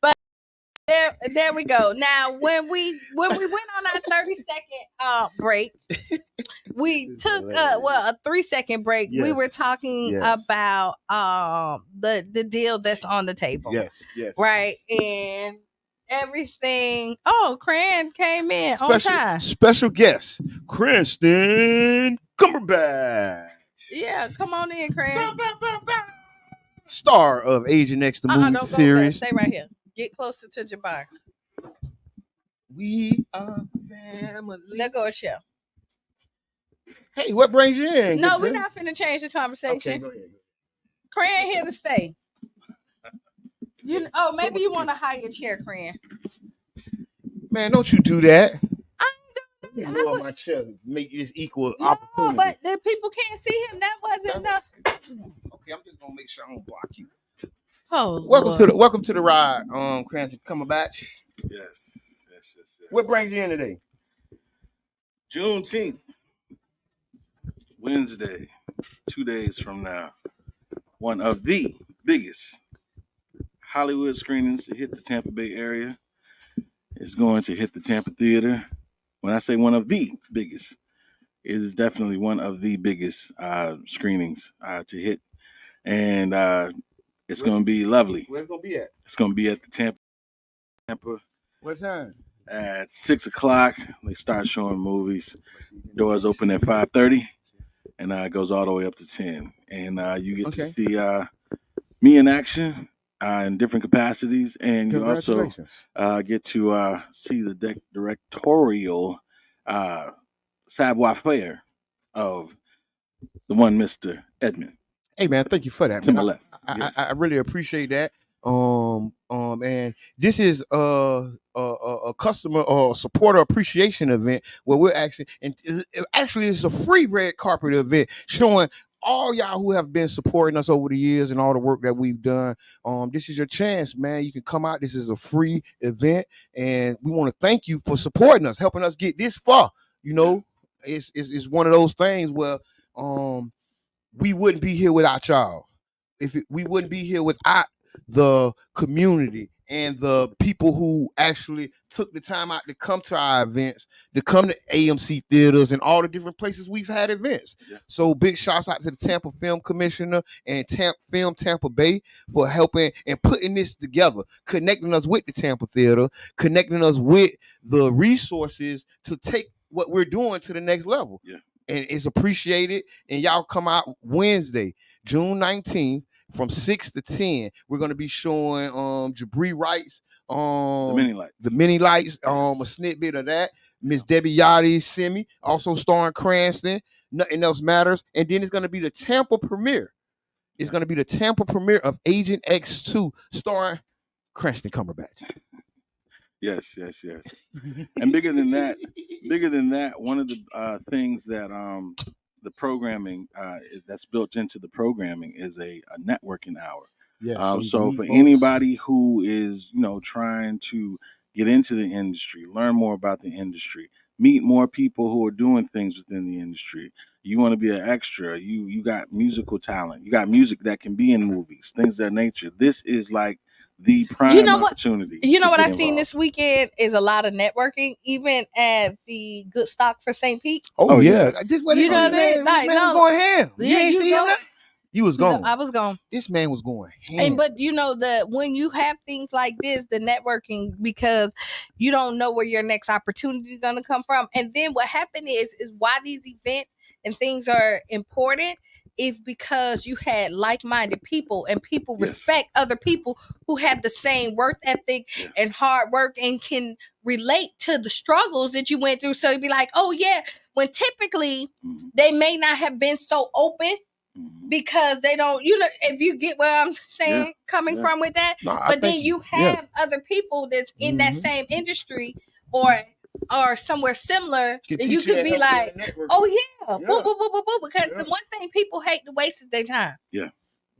But there we go. Now, when we went on our 30-second break, we took a 3-second break. Yes, we were talking about the deal that's on the table. Yes. Right. And everything. Oh, Cran came in on time. Special guest, Cranston Cumberbatch. Yeah, come on in, Cran. Star of Agent X, the movie series. Stay right here. Get closer to Jabbar. We are family. Let go of chill. Hey, what brings you in? No, we're not finna change the conversation. Okay, go ahead. Cran here to stay. Maybe you want to hire your chair, Cran. Man, don't you do that. I'm lower my chair to make this equal opportunity. But the people can't see him. That wasn't enough. Okay, I'm just gonna make sure I don't block you. Oh, welcome to the ride, Cranston Cumberbatch. Yes. What brings you in today? Juneteenth, Wednesday, 2 days from now. One of the biggest Hollywood screenings to hit the Tampa Bay area is going to hit the Tampa Theater. When I say one of the biggest, it is definitely one of the biggest screenings to hit. And it's going to be lovely. Where's it going to be at? It's going to be at the Tampa. What time? At 6 o'clock. They start showing movies. Doors open at 5:30, and it goes all the way up to 10. And you get to see me in action in different capacities, and you also get to see the directorial savoir-faire of the one Mr. Edmund. Hey man, thank you for that. To my left. I really appreciate that. And this is a customer or supporter appreciation event where we're actually it's a free red carpet event showing all y'all who have been supporting us over the years and all the work that we've done. This is your chance, man. You can come out. This is a free event, and we want to thank you for supporting us, helping us get this far. You know, it's one of those things where we wouldn't be here without y'all. We wouldn't be here without the community and the people who actually took the time out to come to our events, to come to AMC theaters and all the different places we've had events. Yeah. So big shouts out to the Tampa Film Commissioner and Film Tampa Bay for helping and putting this together, connecting us with the Tampa Theater, connecting us with the resources to take what we're doing to the next level. Yeah. And it's appreciated. And y'all come out Wednesday, June 19th, from 6 to 10. We're going to be showing Jabri Wright's the mini lights, a snippet of that. Miss Debbie Yachty's Semi, also starring Cranston. Nothing Else Matters. And then it's going to be the Tampa premiere. It's going to be the Tampa premiere of Agent X2 starring Cranston Cumberbatch. Yes. And bigger than that, one of the things that the programming that's built into the programming is a networking hour. Yes. So for anybody who is, trying to get into the industry, learn more about the industry, meet more people who are doing things within the industry. You want to be an extra. You got musical talent. You got music that can be in movies, things of that nature. This is like the prime opportunity. You know what I've seen this weekend is a lot of networking, even at the Good Stock for St. Pete. Oh yeah. This what you know man was going ham. Yeah, you ain't see him? You was gone. I was gone. This man was going ham. But when you have things like this, the networking, because you don't know where your next opportunity is going to come from. And then what happened is why these events and things are important is because you had like-minded people, and people Yes. respect other people who have the same work ethic Yes. and hard work and can relate to the struggles that you went through. So you'd be like, oh yeah, when typically they may not have been so open because they don't, if you get where I'm saying, coming from with that. No, but then you have other people that's in that same industry or somewhere similar, that you could be like, oh yeah, boo, boo, boo, boo, boo, because the one thing people hate to waste is their time. Yeah.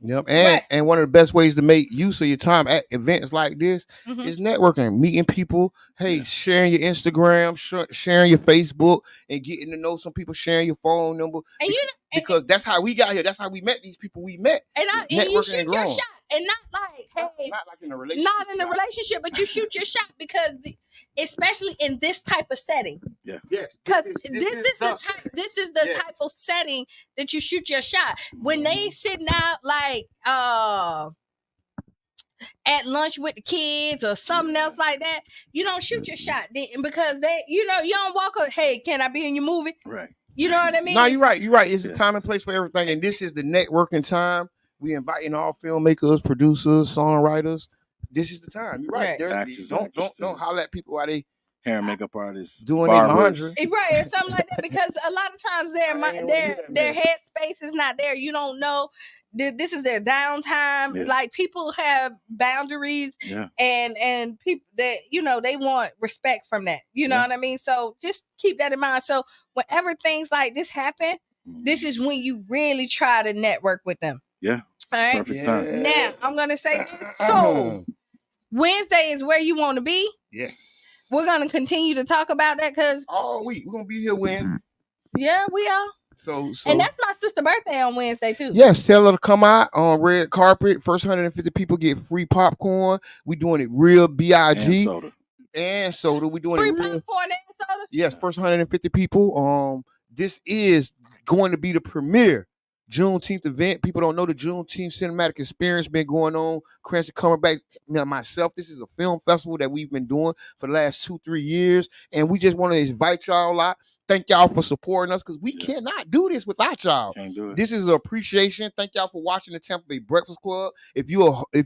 Yep. And one of the best ways to make use of your time at events like this is networking, meeting people. Hey, sharing your Instagram, sharing your Facebook, and getting to know some people, sharing your phone number. And because that's how we got here. That's how we met these people we met. And you shoot your shot. And not like, hey, not like in a relationship. Not in a relationship, but you shoot your shot because especially in this type of setting. Yeah. Yes. Because this is the type of setting that you shoot your shot. When they sitting out like at lunch with the kids or something else like that, you don't shoot your shot because they, you don't walk up, hey, can I be in your movie? Right. You know what I mean? No, you're right. You're right. It's a time and place for everything. And this is the networking time. We inviting all filmmakers, producers, songwriters. This is the time. You're right. Don't holler at people while they hair and makeup artists doing their laundry. Right, or something like that. Because a lot of times their headspace is not there. You don't know. This is their downtime. Yeah. Like, people have boundaries and people that, they want respect from that. You know what I mean? So just keep that in mind. So whenever things like this happen, this is when you really try to network with them. Yeah. All right. Perfect time. Now I'm gonna say this. So Wednesday is where you want to be. Yes. We're gonna continue to talk about that because all week we're gonna be here Wednesday. Yeah, we are. So and that's my sister's birthday on Wednesday too. Yes, tell her to come out on red carpet. First 150 people get free popcorn. We doing it real BIG and soda. We doing free it real popcorn and soda. Yes, first 150 people. This is going to be the premiere Juneteenth event. People don't know the Juneteenth cinematic experience been going on. Cranston coming back. Myself, this is a film festival that we've been doing for the last 2-3 years, and we just want to invite y'all out. Thank y'all for supporting us because we cannot do this without y'all. Can't do it. This is an appreciation. Thank y'all for watching the Tampa Bay Breakfast Club. If you are a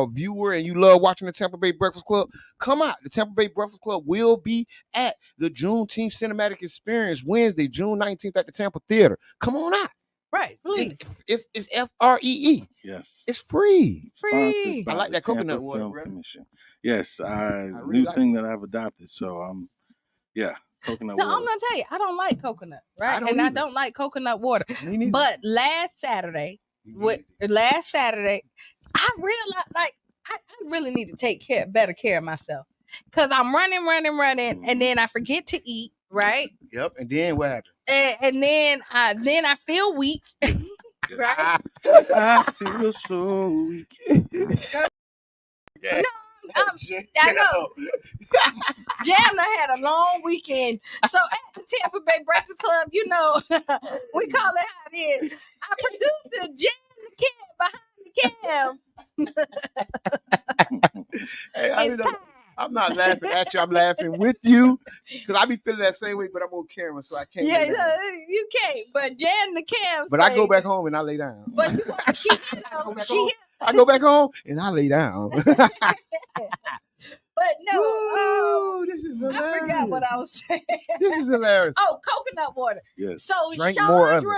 viewer and you love watching the Tampa Bay Breakfast Club, come out. The Tampa Bay Breakfast Club will be at the Juneteenth cinematic experience Wednesday, June 19th at the Tampa Theater. Come on out. Right, please. It's FREE. Yes. It's free. Free. I like that coconut water, bro. Yes, new thing that I've adopted. So coconut water. I'm gonna tell you, I don't like coconut, right? I don't like coconut water. Me neither. But last Saturday, I realized I really need to take better care of myself. Cause I'm running, and then I forget to eat, right? Yep. And then what happened? And then I feel weak, right? I feel so weak. No, I know. Jam had a long weekend. So at the Tampa Bay Breakfast Club, we call it how it is. I produced the Jam behind the cam. Hey, I'm not laughing at you. I'm laughing with you because I be feeling that same way, but I'm on camera, so I can't. Yeah, you can't. But Jan the cam. But I go back home and I lay down. But I go back home and I lay down. But no, this is hilarious. I forgot what I was saying. This is hilarious. Oh, coconut water. Yes. So drink more of it.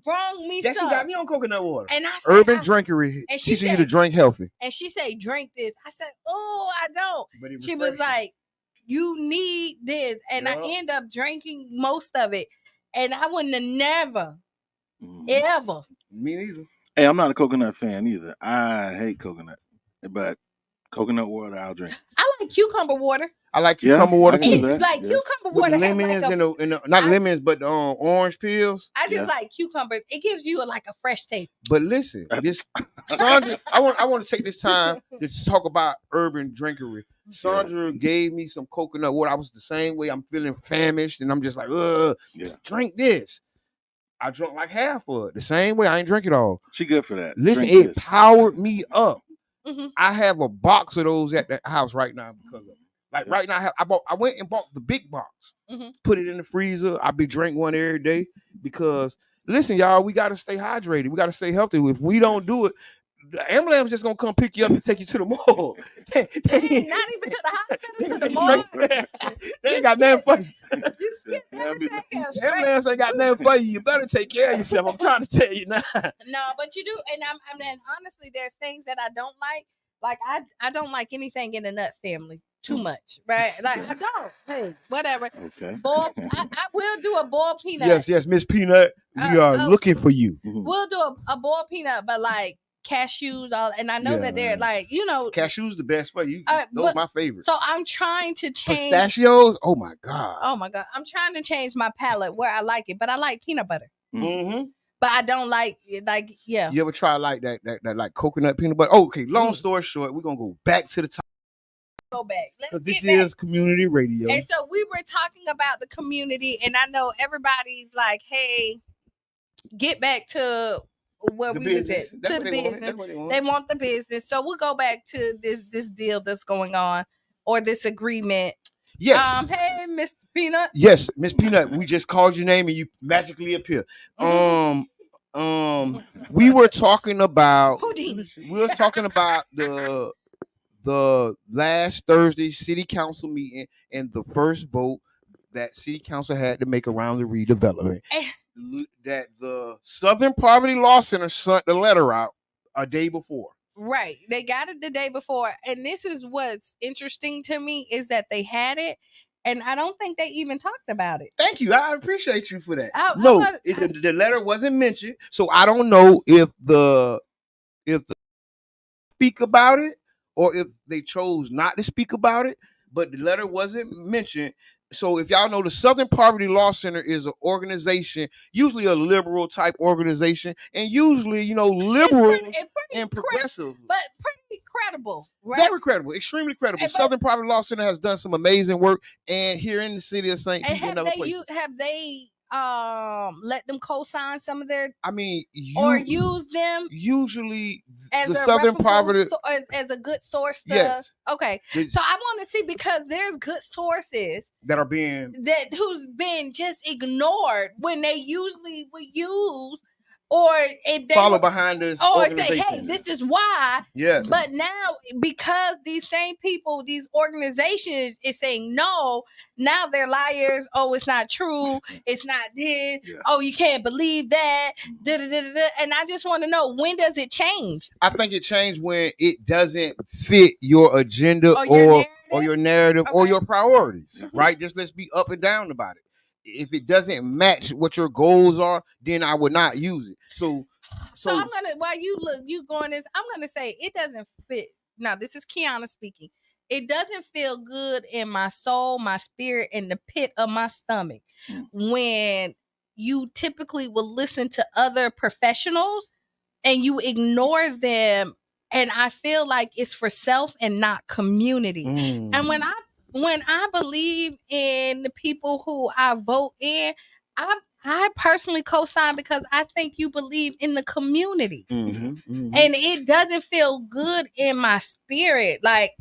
brought me some. She got me on coconut water. And I said, Urban Drinkery. And teaching you to drink healthy. And she said, drink this. I said, oh, I don't. She was refreshing. like, you need this. And I end up drinking most of it. And I wouldn't have never, ever. Me neither. Hey, I'm not a coconut fan either. I hate coconut. But coconut water, I'll drink. I like cucumber water. I like cucumber water too. Cucumber water. Lemons not lemons, but orange peels. I just like cucumbers. It gives you a fresh taste. But listen, Sandra, I want to take this time to talk about Urban Drinkery. Sandra gave me some coconut water. I was the same way. I'm feeling famished, and I'm just like, drink this. I drank like half of it. The same way. I ain't drink it all. She good for that. Listen, drink it powered me up. Mm-hmm. I have a box of those at the house right now because of it. Right now, I went and bought the big box, put it in the freezer. I be drink one every day because listen, y'all, we got to stay hydrated. We got to stay healthy. If we don't do it, the ambulance just gonna come pick you up and take you to the mall. Not even to the hospital, to the mall. They ain't got nothing for you. You skip everything else. Ambulance ain't got nothing for you. You better take care of yourself. I'm trying to tell you now. No, but you do, and I mean, honestly, there's things that I don't like. Like I don't like anything in the nut family too much, right? Like I don't. Hey, whatever. Okay. I will do a boiled peanut. Yes, Miss Peanut. We are looking for you. We'll do a boiled peanut, but like cashews, all, and I know that they're like, cashews the best for you. Those are my favorites. So I'm trying to change pistachios. Oh my god. I'm trying to change my palate where I like it, but I like peanut butter. Mm-hmm. But I don't like yeah. You ever try like that like coconut peanut butter? Okay, long story short, we're gonna go back to the top. Go back. This is community radio. And so we were talking about the community, and I know everybody's like, hey, get back to where we was at. To the business. They want the business. So we'll go back to this deal that's going on, or this agreement. Yes. Hey, Miss Peanut. Yes, Miss Peanut. We just called your name and you magically appear. We were talking about the last Thursday city council meeting and the first vote that city council had to make around the redevelopment. That the Southern Poverty Law Center sent the letter out a day before. Right. They got it the day before. And this is what's interesting to me is that they had it. And I don't think they even talked about it. Thank you. I appreciate you for that. The letter wasn't mentioned. So I don't know if the speak about it or if they chose not to speak about it. But the letter wasn't mentioned. So if y'all know, the Southern Poverty Law Center is an organization, usually a liberal type organization, and usually, liberal and progressive. But pretty credible, right? Very credible, extremely credible. Southern Poverty Law Center has done some amazing work, and here in the city of St. Pete and other places. Have they let them co-sign some of their? I mean, or use them usually as the Southern Poverty as a good source. Yes. Okay, so I want to see, because there's good sources that are being who's been just ignored when they usually would use. Or if they follow behind this, or say, "Hey, this is why." Yes. But now, because these same people, these organizations, is saying no. Now they're liars. Oh, it's not true. It's not this. Yeah. Oh, you can't believe that. And I just want to know, when does it change? I think it changed when it doesn't fit your agenda or your narrative or your priorities. Right? Just let's be up and down about it. If it doesn't match what your goals are, then I would not use it. So I'm gonna, while you going this, I'm gonna say it doesn't fit. Now, this is Kiana speaking. It doesn't feel good in my soul, my spirit, in the pit of my stomach when you typically will listen to other professionals and you ignore them. And I feel like it's for self and not community. And when I believe in the people who I vote in, I personally co-sign because I think you believe in the community. And it doesn't feel good in my spirit. Like,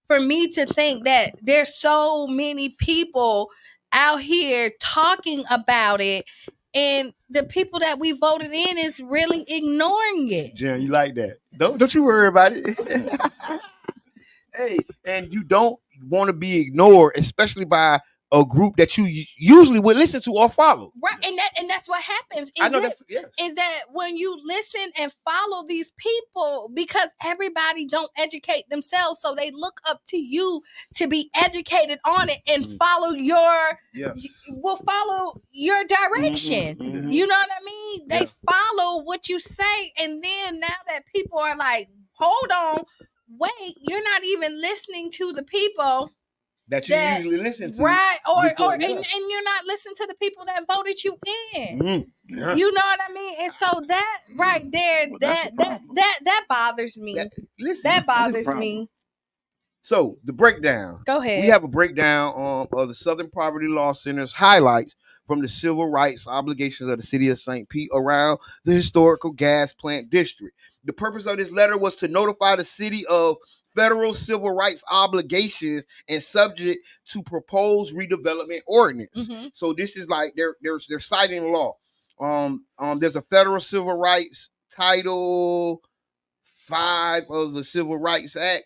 for me to think that there's so many people out here talking about it, and the people that we voted in is really ignoring it. Jen, you like that? Don't you worry about it. Hey, and you don't want to be ignored, especially by a group that you usually would listen to or follow. Right, and that's what happens. Is that when you listen and follow these people, because everybody don't educate themselves, so they look up to you to be educated on it and follow will follow your direction. You know what I mean? They follow what you say, and then now that people are like, hold on, wait, you're not even listening to the people that you usually listen to, right? And you're not listening to the people that voted you in. You know what I mean? And so that right there, that bothers me. That bothers me. So the breakdown. Go ahead. We have a breakdown of the Southern Poverty Law Center's highlights from the civil rights obligations of the city of St. Pete around the historical gas plant district. The purpose of this letter was to notify the city of federal civil rights obligations and subject to proposed redevelopment ordinance. So this is like they're citing law. There's a federal civil rights Title 5 of the Civil Rights Act.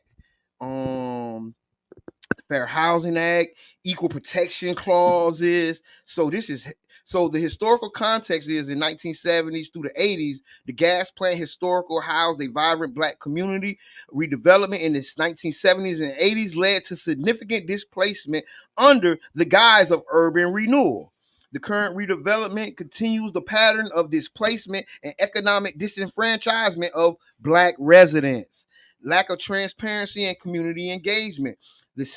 Fair Housing Act, equal protection clauses. So the historical context is in 1970s through the 80s, the gas plant historical housed a vibrant black community. Redevelopment in the 1970s and 80s led to significant displacement under the guise of urban renewal. The current redevelopment continues the pattern of displacement and economic disenfranchisement of black residents. Lack of transparency and community engagement. The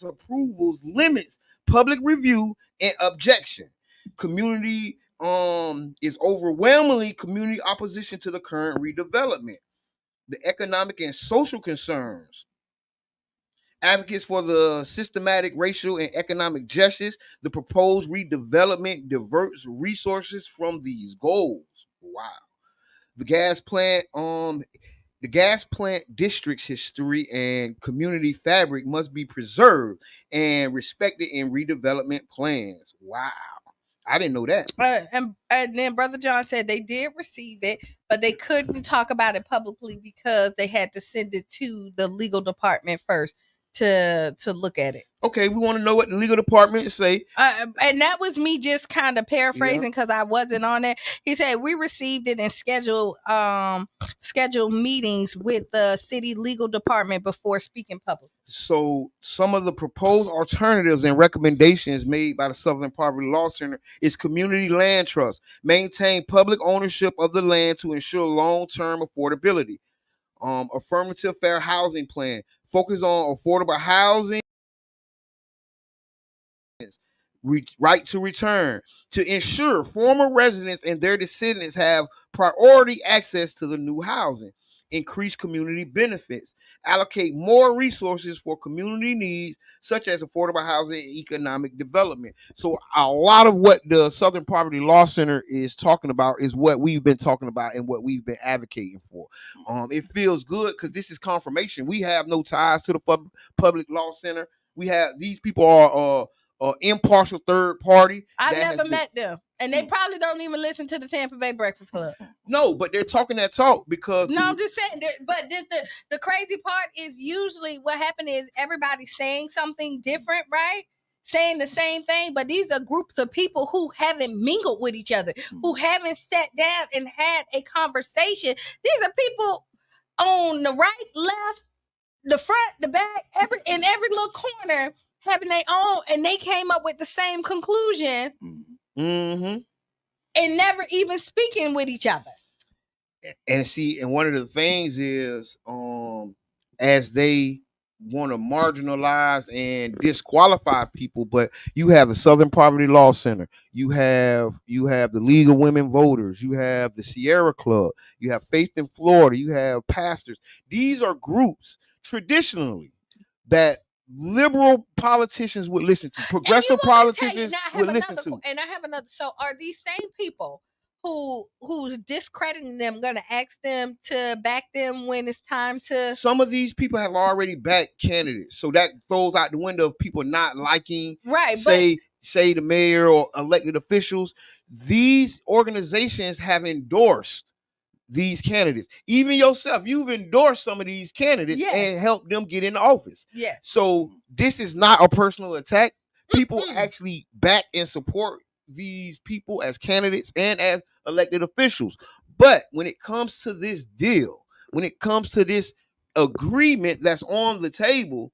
approvals limits public review and objection. Community is overwhelmingly community opposition to the current redevelopment. The economic and social concerns. Advocates for the systematic racial and economic justice. The proposed redevelopment diverts resources from these goals. Wow. The gas plant district's history and community fabric must be preserved and respected in redevelopment plans. Wow. I didn't know that. And then Brother John said they did receive it, but they couldn't talk about it publicly because they had to send it to the legal department first to look at it. Okay, we want to know what the legal department say. And that was me just kind of paraphrasing because I wasn't on it. He said we received it and scheduled meetings with the city legal department before speaking publicly. So some of the proposed alternatives and recommendations made by the Southern Poverty Law Center is community land trust, maintain public ownership of the land to ensure long-term affordability. Affirmative fair housing plan, focus on affordable housing, right to return, to ensure former residents and their descendants have priority access to the new housing, increase community benefits, allocate more resources for community needs such as affordable housing and economic development. So a lot of what the Southern Poverty Law Center is talking about is what we've been talking about and what we've been advocating for. It feels good because this is confirmation. We have no ties to the Public Law Center. We have these people are impartial third party. I never met them, and they probably don't even listen to the Tampa Bay Breakfast Club. No, but they're talking that talk because. No, I'm just saying. But the crazy part is usually what happened is everybody's saying something different, right? Saying the same thing, but these are groups of people who haven't mingled with each other, who haven't sat down and had a conversation. These are people on the right, left, the front, the back, in every little corner having their own, and they came up with the same conclusion and never even speaking with each other. And see, and one of the things is as they want to marginalize and disqualify people, but you have the Southern Poverty Law Center, you have the League of Women Voters, you have the Sierra Club, you have Faith in Florida, you have pastors. These are groups traditionally that liberal politicians would listen to, progressive politicians would listen to. And I have another. So are these same people who's discrediting them going to ask them to back them when it's time to? Some of these people have already backed candidates, so that throws out the window of people not liking, right? Say the mayor or elected officials. These organizations have endorsed these candidates. Even yourself, you've endorsed some of these candidates and helped them get in office. Yeah. So this is not a personal attack. People actually back and support these people as candidates and as elected officials. But when it comes to this deal, when it comes to this agreement that's on the table,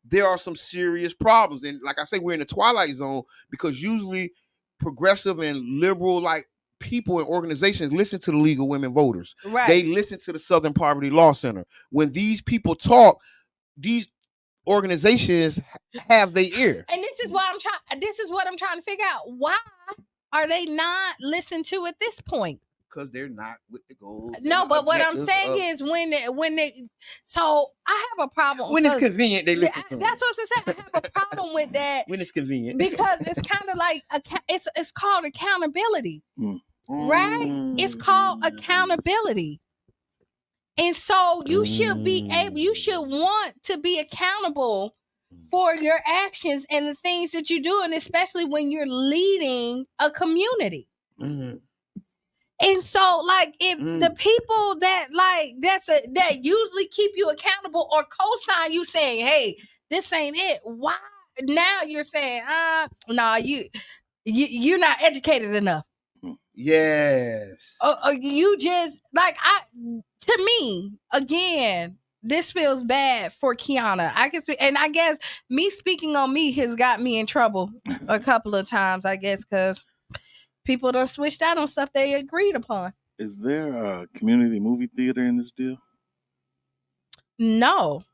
there are some serious problems. And like I say, we're in the twilight zone because usually progressive and liberal like people and organizations listen to the League of Women Voters. Right. They listen to the Southern Poverty Law Center. When these people talk, these organizations have their ear. And this is what I'm trying to figure out. Why are they not listened to at this point? Because they're not with the goals. No, but what I'm saying is when they so I have a problem. When it's convenient, they listen to them. That's what I'm saying. I have a problem with that. When it's convenient. Because it's kind of like it's called accountability. Right? It's called accountability. And so you should want to be accountable for your actions and the things that you do, and especially when you're leading a community. Mm-hmm. And so, like, if the people that that usually keep you accountable or co-sign you saying, "Hey, this ain't it," why now you're saying, "Nah, you're not educated enough." Yes. You just to me again. This feels bad for Kiana. I guess me speaking on me has got me in trouble a couple of times. I guess because people done switched out on stuff they agreed upon. Is there a community movie theater in this deal? No.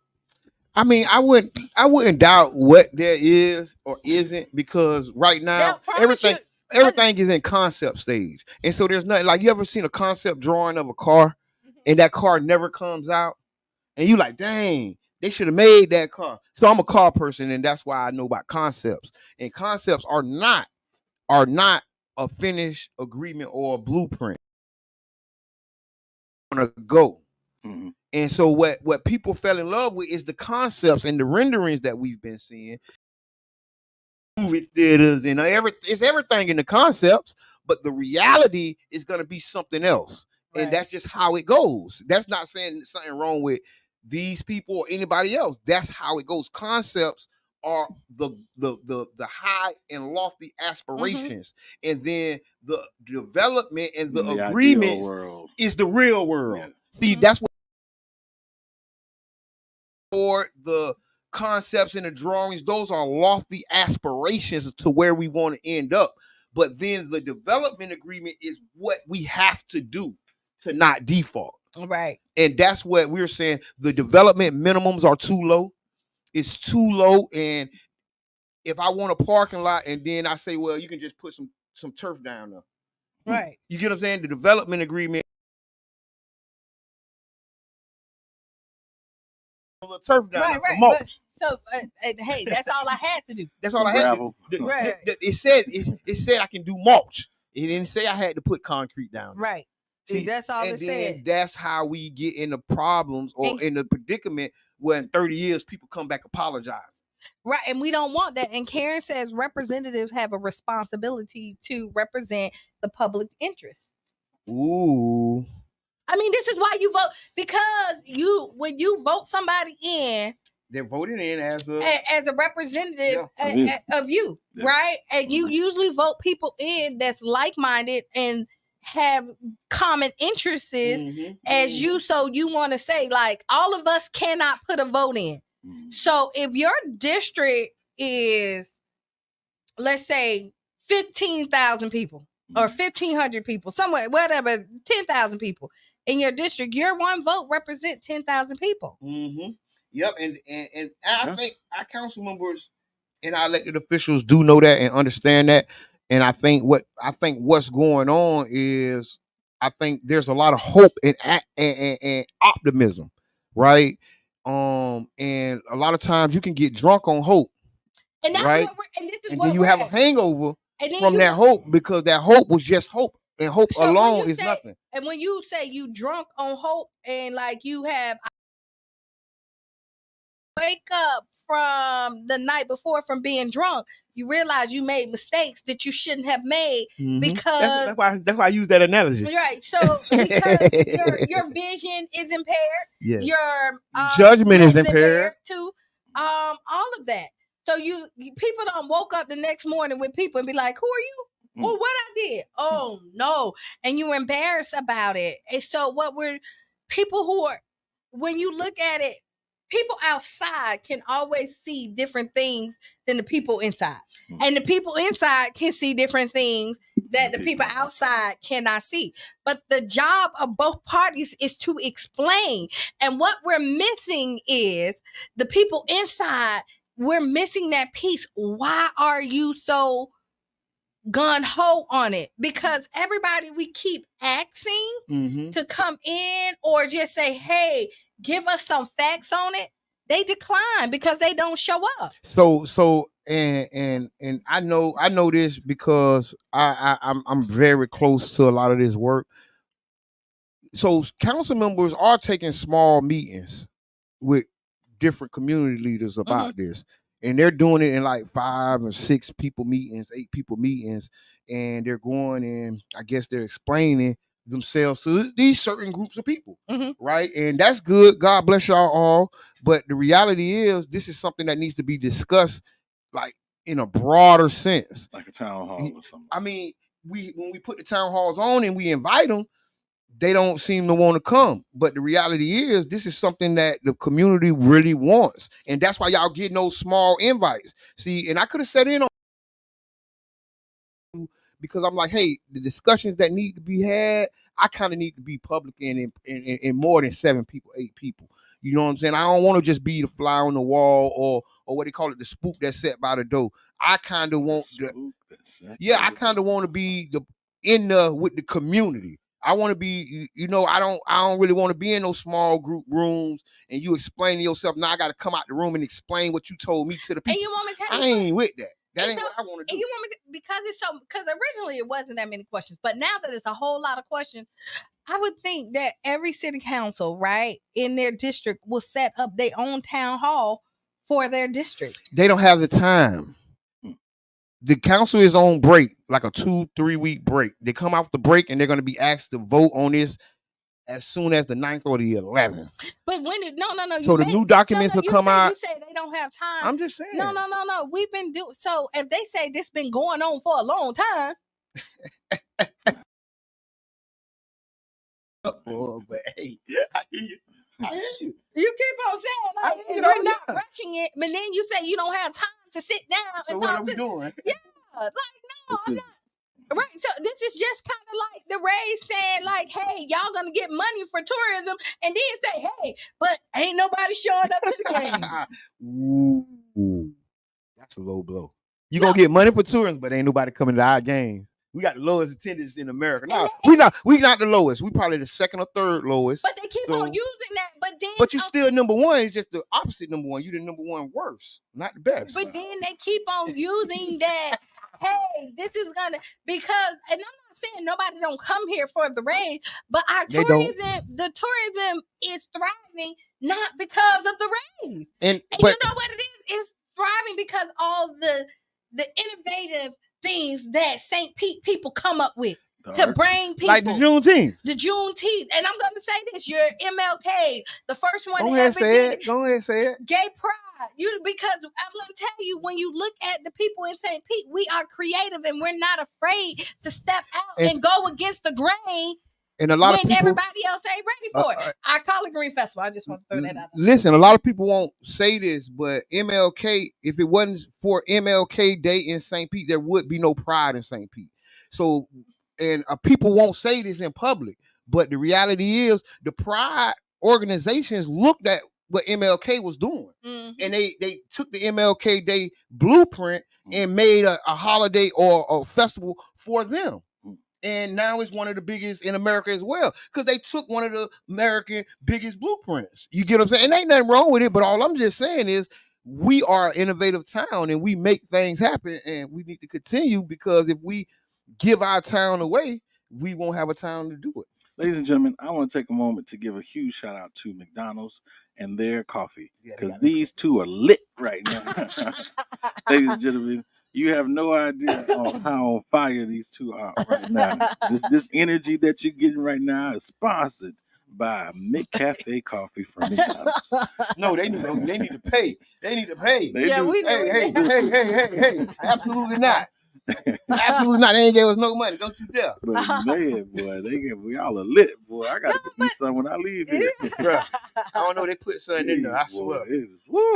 I mean, I wouldn't doubt what there is or isn't, because right now everything is in concept stage, and so there's nothing like, you ever seen a concept drawing of a car, and that car never comes out, and you like, dang, they should have made that car. So I'm a car person, and that's why I know about concepts. And concepts are not a finished agreement or a blueprint. On a go. Mm-hmm. And so what people fell in love with is the concepts and the renderings that we've been seeing. Movie theaters and everything in the concepts, but the reality is going to be something else. Right. And that's just how it goes. That's not saying something wrong with these people or anybody else. That's how it goes. Concepts are the high and lofty aspirations, and then the development and the agreement is the real world. Yeah. See, that's what for the concepts and the drawings, those are lofty aspirations to where we want to end up. But then the development agreement is what we have to do to not default. Right. And that's what we're saying. The development minimums are too low. It's too low. And if I want a parking lot and then I say, well, you can just put some turf down there. Right. You get what I'm saying? The development agreement. Turf down there for mulch. So hey, that's all I had to do. That's all I had to do. Right. It said I can do mulch. It didn't say I had to put concrete down. Right. See, that's all it said. That's how we get into problems or in the predicament where in 30 years people come back apologizing. Right, and we don't want that. And Karen says representatives have a responsibility to represent the public interest. Ooh. I mean, this is why you vote, because when you vote somebody in, they're voting in as a representative of you, right? And you usually vote people in that's like-minded and have common interests as you. So you want to say, like, all of us cannot put a vote in. So if your district is, let's say, 15,000 people or 1,500 people, somewhere, whatever, 10,000 people in your district, your one vote represents 10,000 people. Mm-hmm. Yep, and I think our council members and our elected officials do know that and understand that. And I think what's going on is, I think there's a lot of hope and optimism, right? And a lot of times you can get drunk on hope, and that's right? And then you have a hangover from that hope, because that hope was just hope, and hope alone is nothing. And when you say you drunk on hope, and like you have wake up from the night before from being drunk, you realize you made mistakes that you shouldn't have made, because that's why I use that analogy. Right. So because your vision is impaired, your judgment is impaired too. All of that. So people don't woke up the next morning with people and be like, "Who are you? Oh, what I did? Oh no!" And you're embarrassed about it. And so people who are, when you look at it, people outside can always see different things than the people inside. And the people inside can see different things that the people outside cannot see. But the job of both parties is to explain. And what we're missing is the people inside. We're missing that piece. Why are you so gun-ho on it? Because everybody we keep asking to come in or just say, hey, give us some facts on it, they decline because they don't show up. So and I know this because I'm very close to a lot of this work. So council members are taking small meetings with different community leaders about this. and they're doing it in like 5 or 6 people meetings, 8 people meetings, and they're going and I guess they're explaining themselves to these certain groups of people, right? And that's good. God bless y'all all. But the reality is, this is something that needs to be discussed, like in a broader sense, like a town hall or something. I mean, when we put the town halls on and we invite them, they don't seem to want to come. But the reality is, this is something that the community really wants, and that's why y'all getting those small invites. See, and I could have set in on, because I'm like, hey, the discussions that need to be had, I kind of need to be public in more than 7 people, 8 people. You know what I'm saying? I don't want to just be the fly on the wall or what they call it, the spook that's set by the door. I kind of want I kind of want to be with the community. I want to be, I don't really want to be in those small group rooms and you explaining yourself. Now I got to come out the room and explain what you told me to the people. And you want me to tell I ain't with that. That ain't what I want to do. And you want me to, because originally it wasn't that many questions, but now that it's a whole lot of questions, I would think that every city council, right, in their district will set up their own town hall for their district. They don't have the time. The council is on break, like a 2-3 week break. They come off the break and they're going to be asked to vote on this as soon as the 9th or the 11th. But when no. So the new documents will come out. You say they don't have time. I'm just saying. No. We've been doing so. If they say this been going on for a long time. But hey, I hear you. You keep on saying like you're not rushing it, but then you say you don't have time to sit down and talk to. Doing? Yeah, like no, I'm not. Right, so this is just kind of like the Rays saying, like, "Hey, y'all gonna get money for tourism," and then say, "Hey, but ain't nobody showing up to the game." Ooh, that's a low blow. You gonna get money for tourism, but ain't nobody coming to our games. We got the lowest attendance in America. No, we not the lowest. We probably the 2nd or 3rd lowest. But they keep on using that. But you still number 1. It's just the opposite number 1. You the number 1 worse, not the best. But then they keep on using that. Hey, this is gonna because, and I'm not saying nobody don't come here for the Rays, but the tourism is thriving not because of the Rays. And you know what it is? It's thriving because all the innovative things that St. Pete people come up with to bring people. Like the Juneteenth. And I'm going to say this, you're MLK, the first one Go ahead, say it. Go ahead, say it. Gay pride. Because I'm going to tell you, when you look at the people in St. Pete, we are creative and we're not afraid to step out and go against the grain. And a lot of people, everybody else ain't ready for it. I call it Green Festival. I just want to throw that out there. Listen, a lot of people won't say this, but MLK, if it wasn't for MLK Day in St. Pete, there would be no pride in St. Pete. So, and people won't say this in public, but the reality is the pride organizations looked at what MLK was doing. And they took the MLK Day blueprint and made a holiday or a festival for them. And now it's one of the biggest in America as well, because they took one of the American biggest blueprints. You get what I'm saying? And ain't nothing wrong with it, but all I'm just saying is we are an innovative town and we make things happen, and we need to continue, because if we give our town away, we won't have a town to do it. Ladies and gentlemen, I want to take a moment to give a huge shout out to McDonald's and their coffee, because these two are lit right now. Ladies and gentlemen, you have no idea on how on fire these two are right now. This energy that you're getting right now is sponsored by McCafe Coffee from McDonald's. No, they need to pay. They need to pay. They do. We do. Hey. Absolutely not. Absolutely not. They ain't gave us no money. Don't you dare. But man, boy, we all are lit, boy. I gotta get me some when I leave here. Bruh, I don't know. They put something in there. I swear.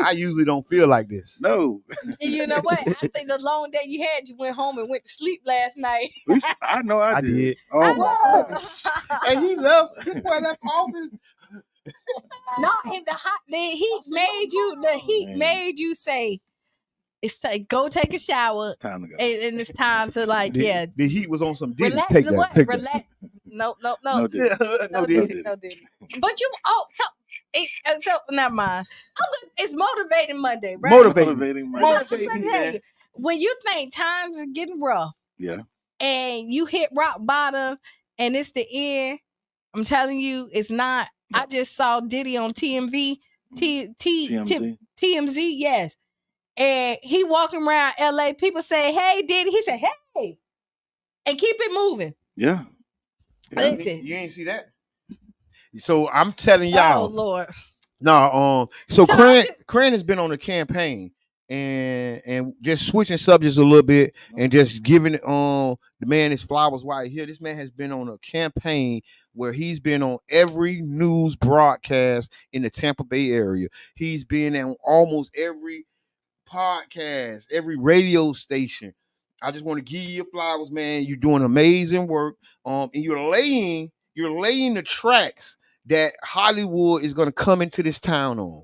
I usually don't feel like this. No. You know what? I think the long day you had, you went home and went to sleep last night. I know I did. Oh my gosh. And he left. This boy left office. No, the heat made you say, go take a shower. It's time to go. And it's time to The heat was on some Diddy. Relax. No. No, Diddy. But so never mind. It's Motivating Monday, right? Motivating Monday. When you think times are getting rough, and you hit rock bottom, and it's the end, I'm telling you, it's not. I just saw Diddy on TMZ. TMZ, yes. And he walking around LA. People say, "Hey, Diddy." He said, "Hey," and keep it moving. Yeah. Listen. You ain't see that? So I'm telling Oh y'all. Lord. No, so So Cran has been on a campaign and just switching subjects a little bit and just giving the man his flowers while here. This man has been on a campaign where he's been on every news broadcast in the Tampa Bay area. He's been on almost every podcast, every radio station. I just want to give you your flowers, man. You're doing amazing work. And you're laying the tracks that Hollywood is going to come into this town on.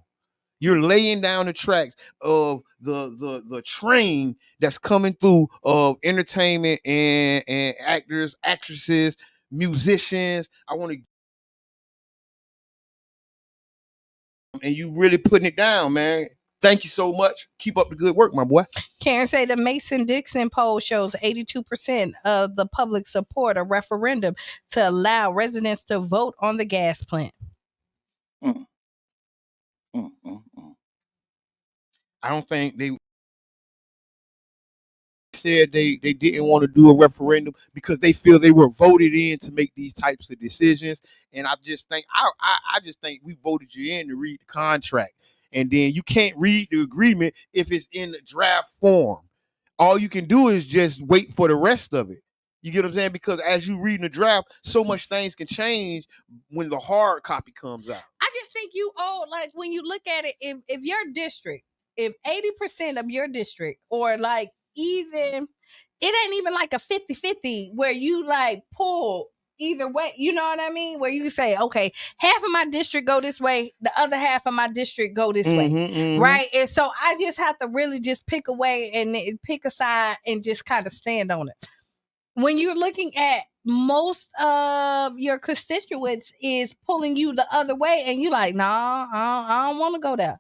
You're laying down the tracks of the train that's coming through of entertainment and actors, actresses, musicians. I want to, and you really putting it down, man. Thank you so much. Keep up the good work, my boy. Karen say the Mason-Dixon poll shows 82% of the public support a referendum to allow residents to vote on the gas plant. Mm. Mm, mm, mm. I don't think they said they didn't want to do a referendum because they feel they were voted in to make these types of decisions. And I just think I just think we voted you in to read the contract. And then you can't read the agreement if it's in the draft form. All you can do is just wait for the rest of it. You get what I'm saying? Because as you read in the draft, so much things can change when the hard copy comes out. I just think you owe, like, when you look at it, if your district, if 80% of your district, or like even, it ain't even like a 50-50 where you like pull either way, you know what I mean? Where you say, okay, half of my district go this way, the other half of my district go this way, right? And so I just have to really just pick a way and pick a side and just kind of stand on it. When you're looking at most of your constituents is pulling you the other way and you like, nah, I don't want to go there.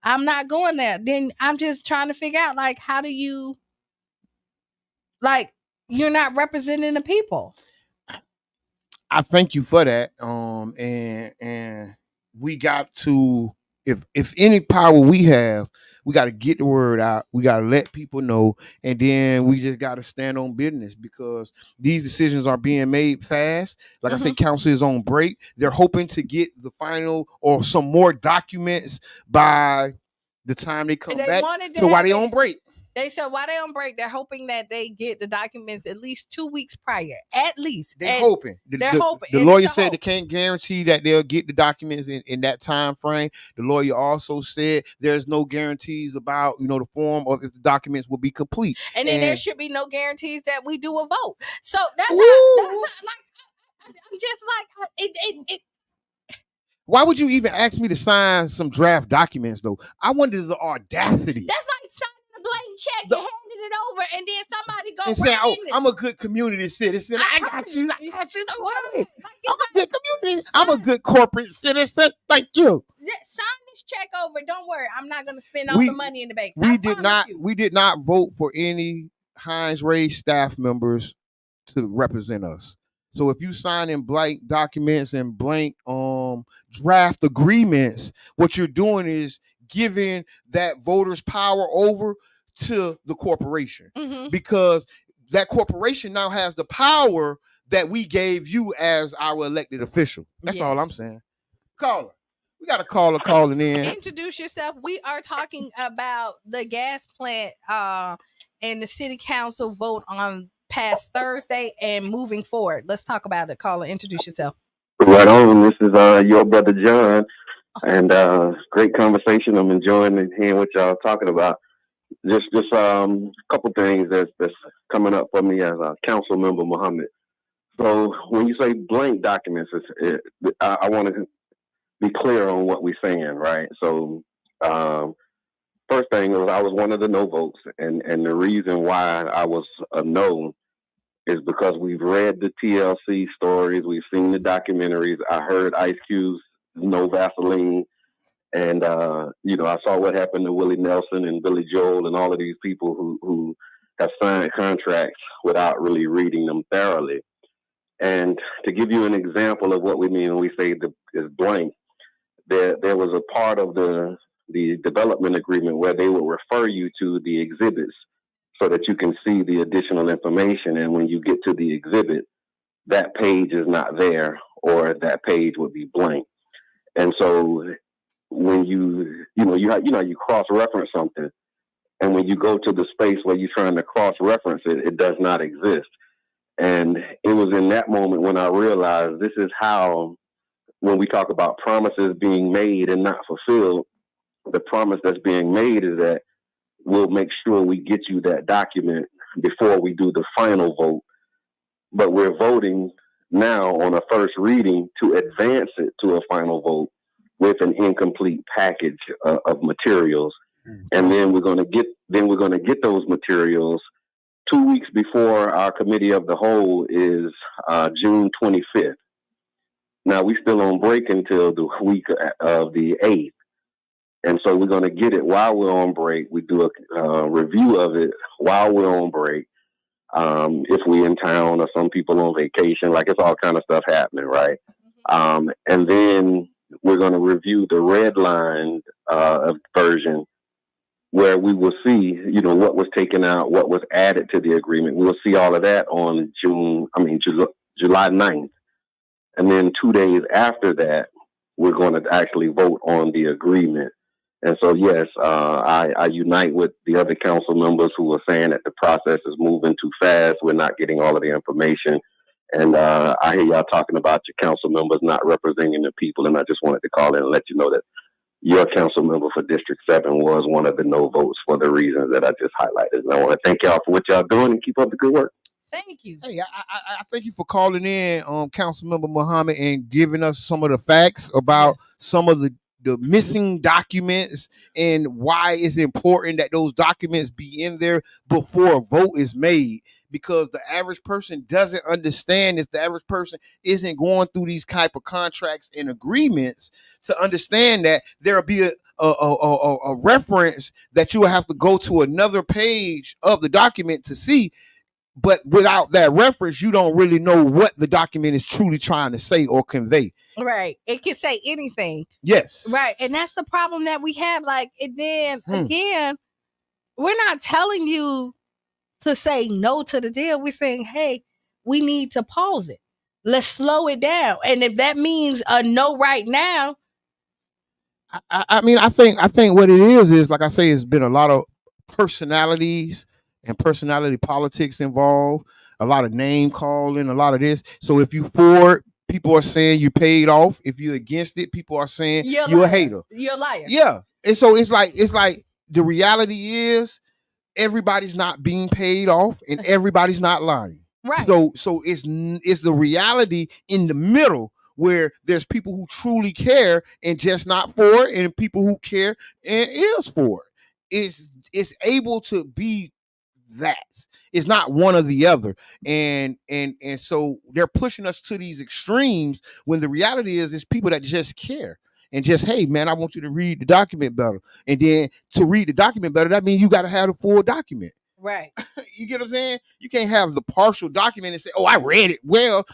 I'm not going there. Then I'm just trying to figure out, like, how do you, like, you're not representing the people. I thank you for that. And we got to, if any power we have, we got to get the word out. We got to let people know, and then we just got to stand on business because these decisions are being made fast. Like I say, council is on break. They're hoping to get the final or some more documents by the time they come back. So why they on break? They said why they on break, they're hoping that they get the documents at least 2 weeks prior. At least. They're hoping. They're hoping. The lawyer said they can't guarantee that they'll get the documents in that time frame. The lawyer also said there's no guarantees about, the form or if the documents will be complete. And then there should be no guarantees that we do a vote. So that's like, I'm just like, it why would you even ask me to sign some draft documents, though? I wonder the audacity. That's like signing a blank check and handing it over, and then somebody goes and saying, "Oh, I'm a good community citizen. I got you. Don't worry. I'm a good community. I'm a good corporate citizen. Thank you. Sign this check over. Don't worry. I'm not going to spend all the money in the bank." We did not vote for any Heinz Ray staff members to represent us. So if you sign in blank documents and blank draft agreements, what you're doing is giving that voters power over to the corporation, because that corporation now has the power that we gave you as our elected official. That's all I'm saying. Caller. We got a caller calling in. Introduce yourself. We are talking about the gas plant and the city council vote on past Thursday and moving forward. Let's talk about it. Caller, introduce yourself. Right on. This is your brother John, and great conversation. I'm enjoying hearing what y'all talking about. Just a couple things that's coming up for me as a council member, Muhammad. So when you say blank documents, I want to be clear on what we're saying, right? So first thing is I was one of the no votes, and the reason why I was a no is because we've read the TLC stories, we've seen the documentaries. I heard Ice Cube's No Vaseline, and I saw what happened to Willie Nelson and Billy Joel and all of these people who have signed contracts without really reading them thoroughly. And to give you an example of what we mean when we say is blank, there was a part of the the development agreement, where they will refer you to the exhibits so that you can see the additional information. And when you get to the exhibit, that page is not there, or that page would be blank. And so when you cross-reference something, and when you go to the space where you're trying to cross-reference it, it does not exist. And it was in that moment when I realized this is how, when we talk about promises being made and not fulfilled, the promise that's being made is that we'll make sure we get you that document before we do the final vote. But we're voting now on a first reading to advance it to a final vote with an incomplete package of materials. And then we're going to get those materials 2 weeks before our committee of the whole is June 25th. Now we still on break until the week of the 8th. And so we're going to get it while we're on break. We do a review of it while we're on break. If we're in town or some people on vacation, like it's all kind of stuff happening, right? And then we're going to review the redlined version, where we will see, what was taken out, what was added to the agreement. We'll see all of that on July 9th. And then 2 days after that, we're going to actually vote on the agreement. And so, yes, I unite with the other council members who are saying that the process is moving too fast. We're not getting all of the information. And I hear y'all talking about your council members not representing the people. And I just wanted to call in and let you know that your council member for District 7 was one of the no votes for the reasons that I just highlighted. And I want to thank y'all for what y'all doing and keep up the good work. Thank you. Hey, I thank you for calling in, Councilmember Muhammad, and giving us some of the facts about some of the missing documents and why it's important that those documents be in there before a vote is made. Because the average person doesn't understand this. The average person isn't going through these type of contracts and agreements to understand that there'll be a reference that you will have to go to another page of the document to see. But without that reference, you don't really know what the document is truly trying to say or convey. Right. It can say anything. Yes. Right. And that's the problem that we have. Like, and then again, we're not telling you to say no to the deal. We're saying, hey, we need to pause it. Let's slow it down. And if that means a no right now. I mean, I think what it is like I say, it's been a lot of personalities and personality politics involved, a lot of name calling, a lot of this. So if you for it, people are saying you paid off. If you're against it, people are saying you're a hater. You're a liar. Yeah. And so it's like the reality is everybody's not being paid off and everybody's not lying. Right. So it's the reality in the middle where there's people who truly care and just not for it, and people who care and is for it. It's able to be that. It's not one or the other. And so they're pushing us to these extremes when the reality is it's people that just care. And just, hey, man, I want you to read the document better. And then to read the document better, that means you got to have the full document. Right. You get what I'm saying? You can't have the partial document and say, oh, I read it. Well,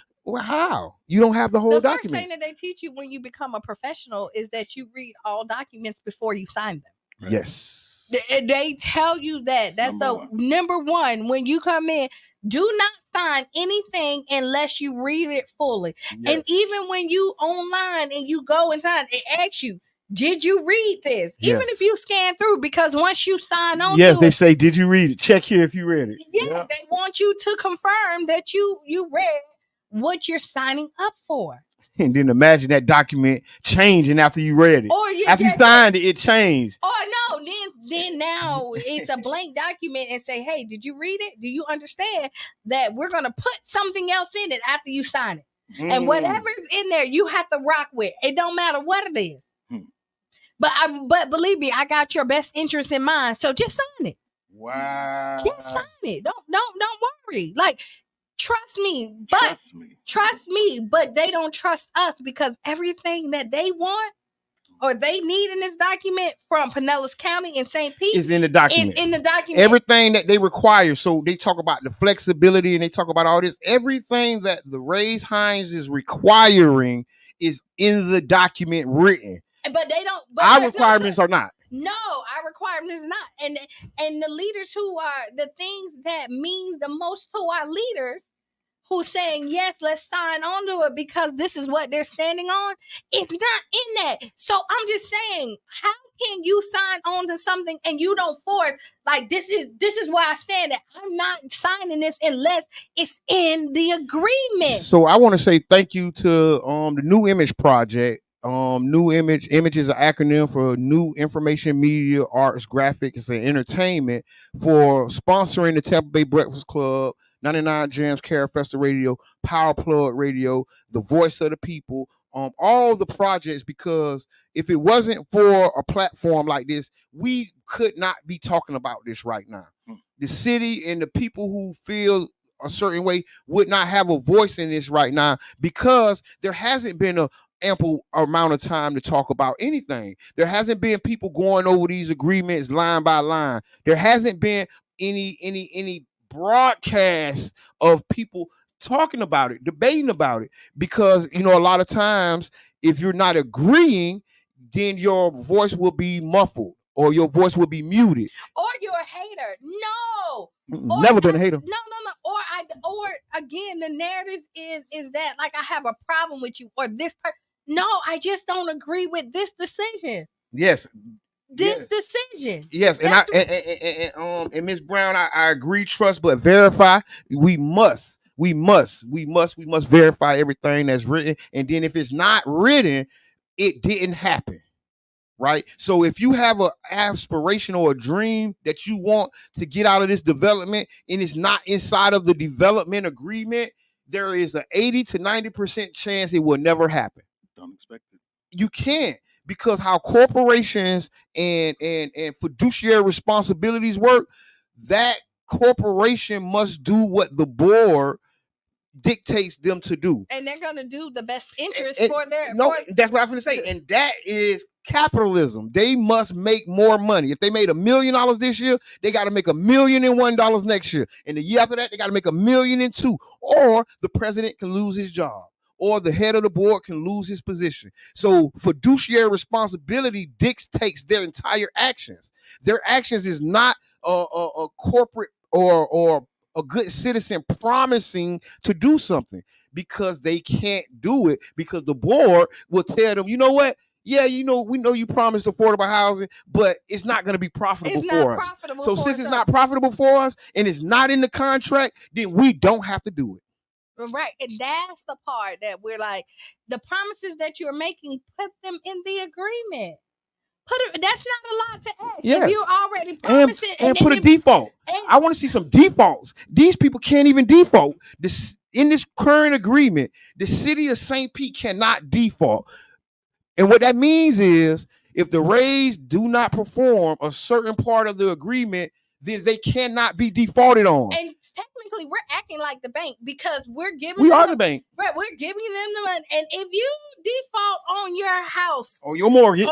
how? You don't have the whole document. The first thing that they teach you when you become a professional is that you read all documents before you sign them. Right. Yes. They tell you that. That's number one. When you come in, do not sign anything unless you read it fully. Yes. And even when you online and you go and sign, it asks you, did you read this? Yes. Even if you scan through, because once you sign on to they say, did you read it? Check here if you read it. Yeah, they want you to confirm that you read what you're signing up for. And then imagine that document changing after you read it. Or after you signed it, it changed. Oh no, then now it's a blank document and say, hey, did you read it? Do you understand that we're gonna put something else in it after you sign it? And whatever's in there, you have to rock with. It don't matter what it is. But believe me, I got your best interest in mind. So just sign it. Wow. Just sign it. Don't worry. Like, trust me, but they don't trust us because everything that they want or they need in this document from Pinellas County and St. Pete is in the document. Everything that they require. So they talk about the flexibility and they talk about all this. Everything that the Raise Hines is requiring is in the document written. But they don't. But our requirements are not. No, our requirement is not. And the leaders who are the things that means the most to our leaders who's saying, yes, let's sign on to it because this is what they're standing on, it's not in that. So I'm just saying, how can you sign on to something and you don't force, like, this is where I stand at. I'm not signing this unless it's in the agreement. So I want to say thank you to the New Image Project. New Image is an acronym for New Information Media Arts Graphics and Entertainment, for sponsoring the Tampa Bay Breakfast Club, 99 Jams, Cara Festa Radio, Power Plug Radio, The Voice of the People, all the projects, because if it wasn't for a platform like this, we could not be talking about this right now. The city and the people who feel a certain way would not have a voice in this right now, because there hasn't been a ample amount of time to talk about anything. There hasn't been people going over these agreements line by line. There hasn't been any broadcast of people talking about it, debating about it, because a lot of times if you're not agreeing, then your voice will be muffled or your voice will be muted. Or you're a hater. No. Never been a hater. No. Or again, the narrative is that, like, I have a problem with you or this person. No, I just don't agree with this decision. Yes. This decision. Yes, and Ms. Brown, I agree, trust, but verify. We must verify everything that's written. And then if it's not written, it didn't happen. Right? So if you have an aspiration or a dream that you want to get out of this development and it's not inside of the development agreement, there is an 80 to 90% chance it will never happen. Don't expect it. You can't, because how corporations and fiduciary responsibilities work, that corporation must do what the board dictates them to do, and they're gonna do the best interest for their. That's what I'm gonna say, and that is capitalism. They must make more money. If they made $1 million this year, they got to make $1 million and $1 next year, and the year after that, they got to make $1 million and $2. Or the president can lose his job, or the head of the board can lose his position. So fiduciary responsibility dictates their entire actions. Their actions is not a corporate or a good citizen promising to do something, because they can't do it, because the board will tell them, you know what? Yeah, we know you promised affordable housing, but it's not going to be profitable for us. So since it's not profitable for us and it's not in the contract, then we don't have to do it. Right. And that's the part that we're like, the promises that you're making, put them in the agreement. That's not a lot to ask. Yes. If you already promised it. And put a default. I want to see some defaults. These people can't even default. In this current agreement, the city of St. Pete cannot default. And what that means is, if the Rays do not perform a certain part of the agreement, then they cannot be defaulted on. And technically, we're acting like the bank, because we are the bank. Right, we're giving them the money. And if you default on your house, on your mortgage,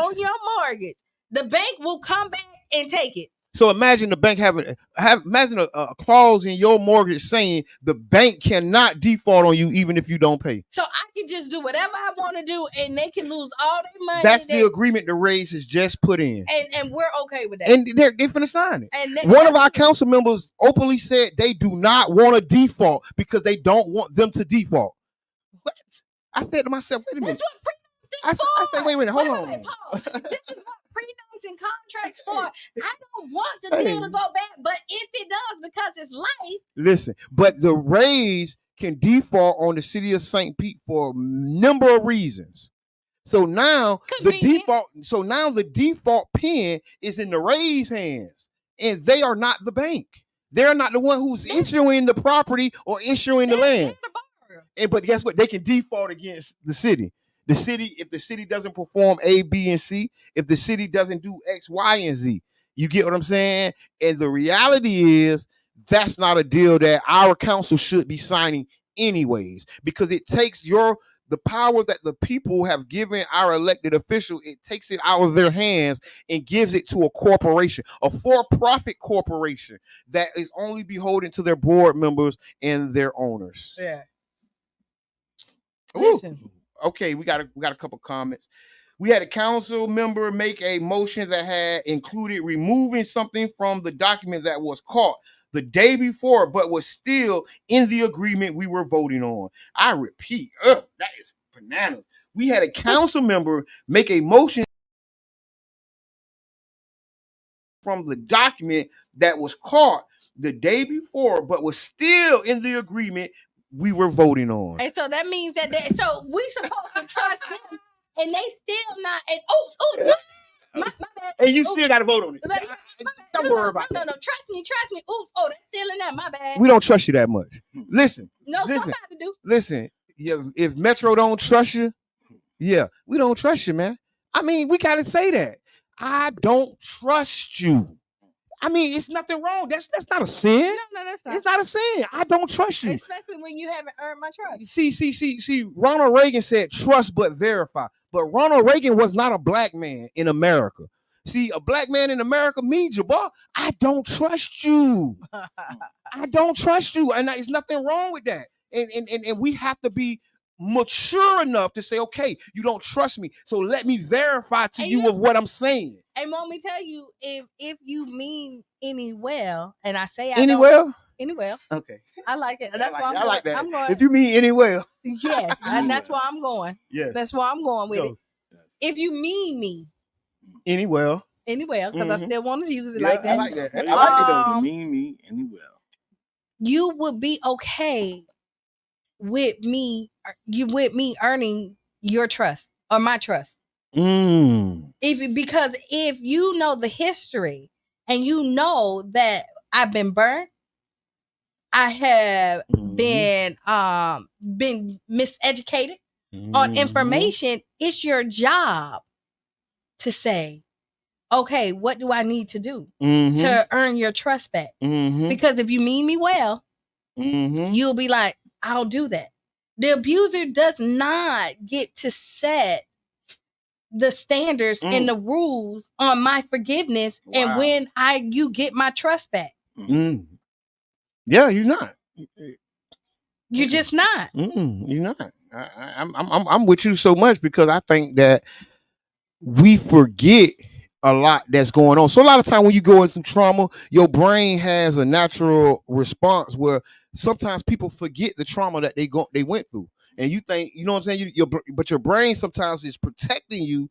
the bank will come back and take it. So imagine the bank imagine a clause in your mortgage saying the bank cannot default on you even if you don't pay. So I can just do whatever I want to do, and they can lose all their money. That's the agreement the Rays has just put in, and we're okay with that. And they're finna sign it. And one of our council members openly said they do not want a default because they don't want them to default. What? I said to myself, wait a minute. That's what I said, wait a minute, hold on. This is what pre-notes and contracts for. I don't want the deal to go back, but if it does, because it's life. Listen, but the Rays can default on the city of St. Pete for a number of reasons. So now the default pen is in the Rays' hands, and they are not the bank. They're not the one who's issuing the property or issuing the land. But guess what? They can default against the city. The city, if the city doesn't perform A, B, and C, if the city doesn't do X, Y, and Z, you get what I'm saying? And the reality is, that's not a deal that our council should be signing anyways, because it takes the power that the people have given our elected official, it takes it out of their hands and gives it to a corporation, a for-profit corporation that is only beholden to their board members and their owners. Yeah. Listen. Okay, we got a couple comments. We had a council member make a motion that had included removing something from the document that was caught the day before, but was still in the agreement we were voting on. I repeat, that is bananas. We had a council member make a motion from the document that was caught the day before, but was still in the agreement we were voting on. And so that means that so we supposed to trust them, and they still not. And my bad. And you still got to vote on it. Don't worry about that. No, trust me. Oops, that's still in there. My bad. We don't trust you that much. Listen. Somebody do. Listen, if Metro don't trust you, we don't trust you, man. I mean, we got to say that. I don't trust you. I mean, it's nothing wrong. That's not a sin. No, that's not. It's not a sin. I don't trust you. Especially when you haven't earned my trust. See, Ronald Reagan said trust but verify. But Ronald Reagan was not a black man in America. See, a black man in America means Jabbar, I don't trust you. I don't trust you. And there's nothing wrong with that. And we have to be mature enough to say, okay, you don't trust me, so let me verify to you of what I'm saying. And want me tell you, if you mean any well, and I say any well, okay, I like it. That's why I like that. I'm going. If you mean any well, yes, and that's why I'm going. Yes, that's why I'm going with it. If you mean me any well, because I still want to use it like that. I like that. I like it though. You mean me any well. You would be okay with me earning your trust or my trust. Because if you know the history and you know that I've been burnt, I have been miseducated on information, it's your job to say, okay, what do I need to do to earn your trust back? Because if you mean me well, you'll be like, I'll do that. The abuser does not get to set the standards and the rules on my forgiveness and when you get my trust back. Yeah, you're not. You're just not. You're not. I'm with you so much because I think that we forget a lot that's going on. So a lot of time when you go through trauma, your brain has a natural response where sometimes people forget the trauma that they went through, and you think, you know what I'm saying, but your brain sometimes is protecting you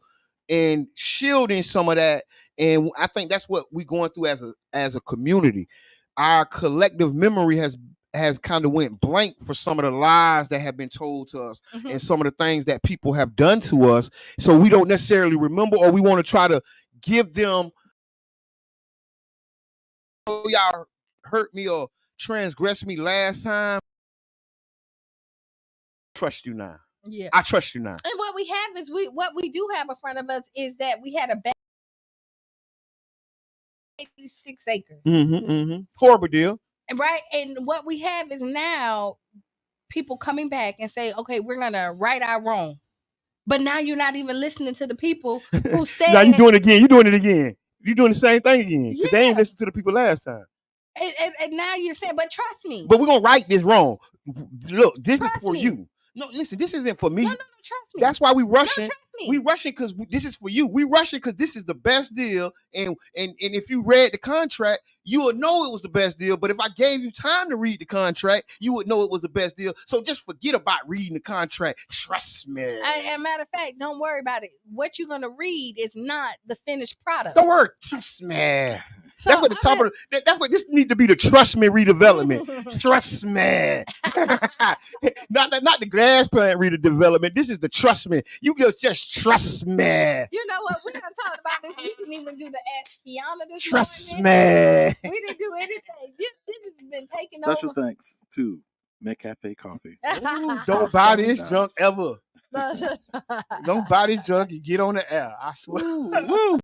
and shielding some of that. And I think that's what we're going through as a community. Our collective memory has kind of went blank for some of the lies that have been told to us and some of the things that people have done to us. So we don't necessarily remember, or we want to try to give them, oh, y'all hurt me or transgressed me last time. I trust you now. Yeah, I trust you now. And what we have is what we do have in front of us is that we had a bad 86 acres. Horrible deal. Right. And what we have is now people coming back and say, okay, we're going to right our wrong. But now you're not even listening to the people who said. Now you're doing it again. You're doing it again. You're doing the same thing again. Because they ain't listened to the people last time. And now you're saying, but trust me. But we're going to right this wrong. Look, this is for you. No, listen, this isn't for me. No, trust me. That's why we rushing. No, trust me. We rushing because this is for you. We rushing because this is the best deal. And if you read the contract, you would know it was the best deal. But if I gave you time to read the contract, you would know it was the best deal. So just forget about reading the contract. Trust me. And matter of fact, don't worry about it. What you're going to read is not the finished product. Don't worry. Trust me. So that's what the top of that's what this need to be, the trust me redevelopment. Trust me. not the glass plant redevelopment. This is the trust me. You just trust me. You know what? We done talked about this. We didn't even do the Ask Kiana this trust morning. We didn't do anything. This has been taken over. Special thanks to McCafe Coffee. Don't buy this junk ever. Don't buy this junk and get on the air. I swear. Woo.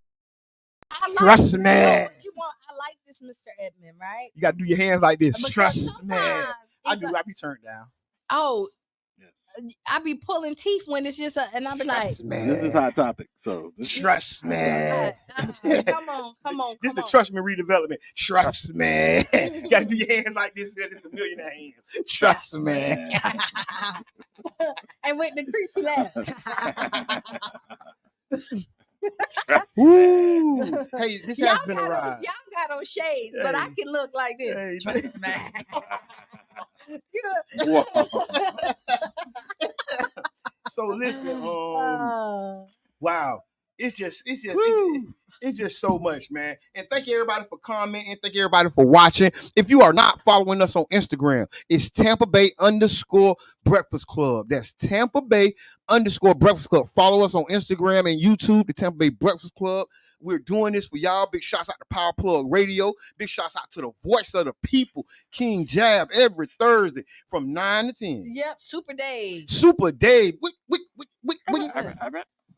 Trust me. What you want? I like this, Mr. Edmond, right? You got to do your hands like this. But trust me. I be turned down. Oh, yes. I be pulling teeth when it's just and I be like, this is Hot Topic. So trust me. Come on. This is the trust me redevelopment. Trust me. You got to do your hands like this. This is the millionaire hands. Trust me. And with the creepy laugh. Hey, this Y'all has been a ride. y'all got on shades, but I Hey. can look like this. Hey, Trust me. Wow. So listen, Uh, wow. It's just so much, man. And thank you everybody for commenting. Thank you everybody for watching. If you are not following us on Instagram, it's Tampa Bay _Breakfast Club. That's Tampa Bay _Breakfast Club. Follow us on Instagram and YouTube, the Tampa Bay Breakfast Club. We're doing this for y'all. Big shouts out to Power Plug Radio. Big shouts out to the voice of the people, King Jab, every Thursday from 9 to 10. yep, Super Dave. Super Dave.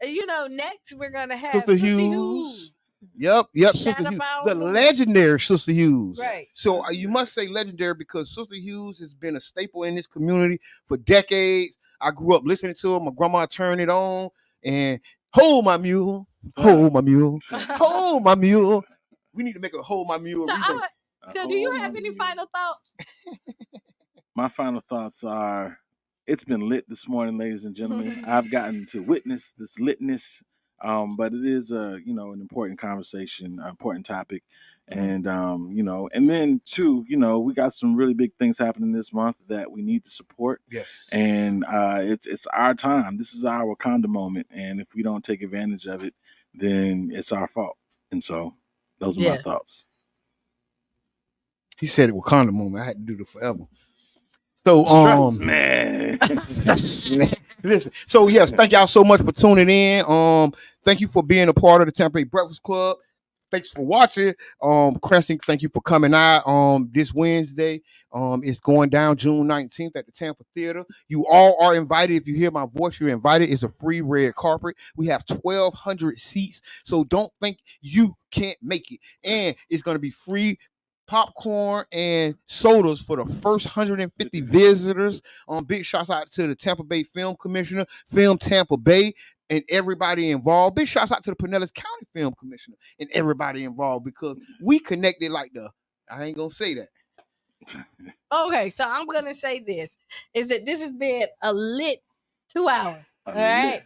You know, next we're gonna have Sister Sister Hughes. Hughes. Yep, Shout Sister out Hughes. our The woman. legendary Sister Hughes. Right. So you must say legendary because Sister Hughes has been a staple in this community for decades. I grew up listening to her. My grandma turned it on and hold my mule, hold my mule, hold my mule. We need to make a hold my mule. So do you have any final thoughts? My final thoughts are, it's been lit this morning, ladies and gentlemen. I've gotten to witness this litness, but it is an important conversation, an important topic, and and then too, we got some really big things happening this month that we need to support. Yes, and it's our time. This is our Wakanda moment, and if we don't take advantage of it, then it's our fault. And so, those are my thoughts. He said it Wakanda moment. I had to do it forever. So man. Listen. So yes, thank y'all so much for tuning in. Thank you for being a part of the Tampa Bay Breakfast Club. Thanks for watching. Crescent, thank you for coming out this Wednesday. It's going down June 19th at the Tampa Theater. You all are invited. If you hear my voice, you're invited. It's a free red carpet. We have 1,200 seats, so don't think you can't make it. And it's going to be free popcorn and sodas for the first 150 visitors. Big shouts out to the Tampa Bay Film Commissioner, Film Tampa Bay, and everybody involved. Big shouts out to the Pinellas County Film Commissioner and everybody involved because we connected like I ain't gonna say that. Okay, so I'm gonna say this is that this has been a lit 2 hours. All right.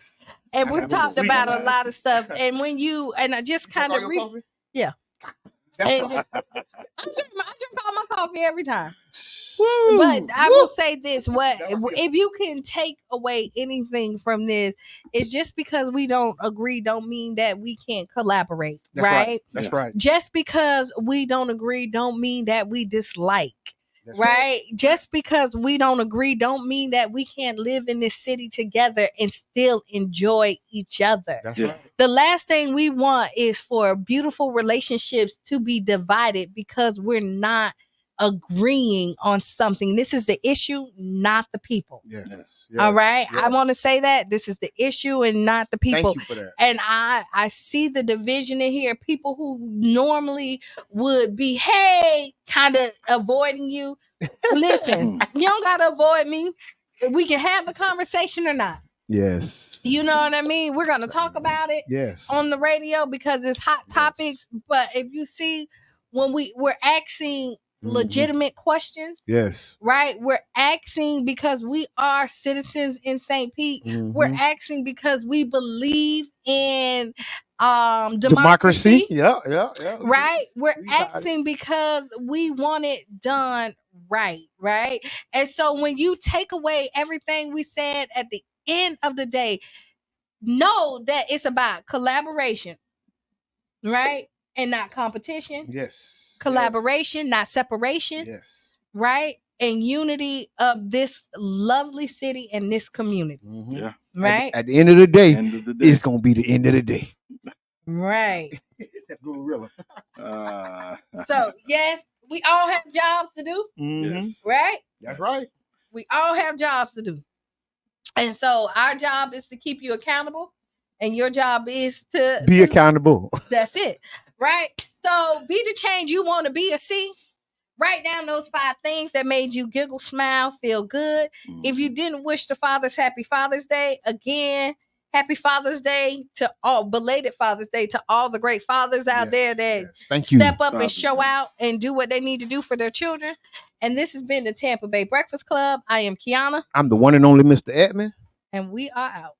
And we talked about a lot of stuff. And when I just kind of yeah. And I drink all my coffee every time. Woo, but I will say this: if you can take away anything from this, it's just because we don't agree, don't mean that we can't collaborate. That's right? That's right. Just because we don't agree, don't mean that we dislike. That's right? Just because we don't agree, don't mean that we can't live in this city together and still enjoy each other. That's right. The last thing we want is for beautiful relationships to be divided because we're not agreeing on something. This is the issue, not the people. Yes. All right. Yes. I want to say that this is the issue and not the people. Thank you for that. And I see the division in here. People who normally would be, hey, kind of avoiding you. Listen, you don't gotta avoid me. We can have the conversation or not. Yes. You know what I mean? We're gonna talk about it on the radio because it's hot topics. But if you see when we're asking legitimate questions. Yes. Right? We're asking because we are citizens in St. Pete. We're asking because we believe in democracy. Yeah. Right? We're asking because we want it done right. And so when you take away everything we said at the end of the day, know that it's about collaboration, right? And not competition. Yes. Collaboration, not separation. Yes. Right? And unity of this lovely city and this community. Yeah. Right? At the end of the day, it's going to be the end of the day. Right. That gorilla. So, yes, we all have jobs to do. Yes. Right? That's right. We all have jobs to do. And so our job is to keep you accountable. And your job is to be accountable. That's it. Right? So be the change you want to be or see. Write down those 5 things that made you giggle, smile, feel good. If you didn't wish the fathers happy Father's Day, again, happy Father's Day to all, belated Father's Day to all the great fathers out there that step up and show out and do what they need to do for their children. And this has been the Tampa Bay Breakfast Club. I am Kiana. I'm the one and only Mr. Edmond. And we are out.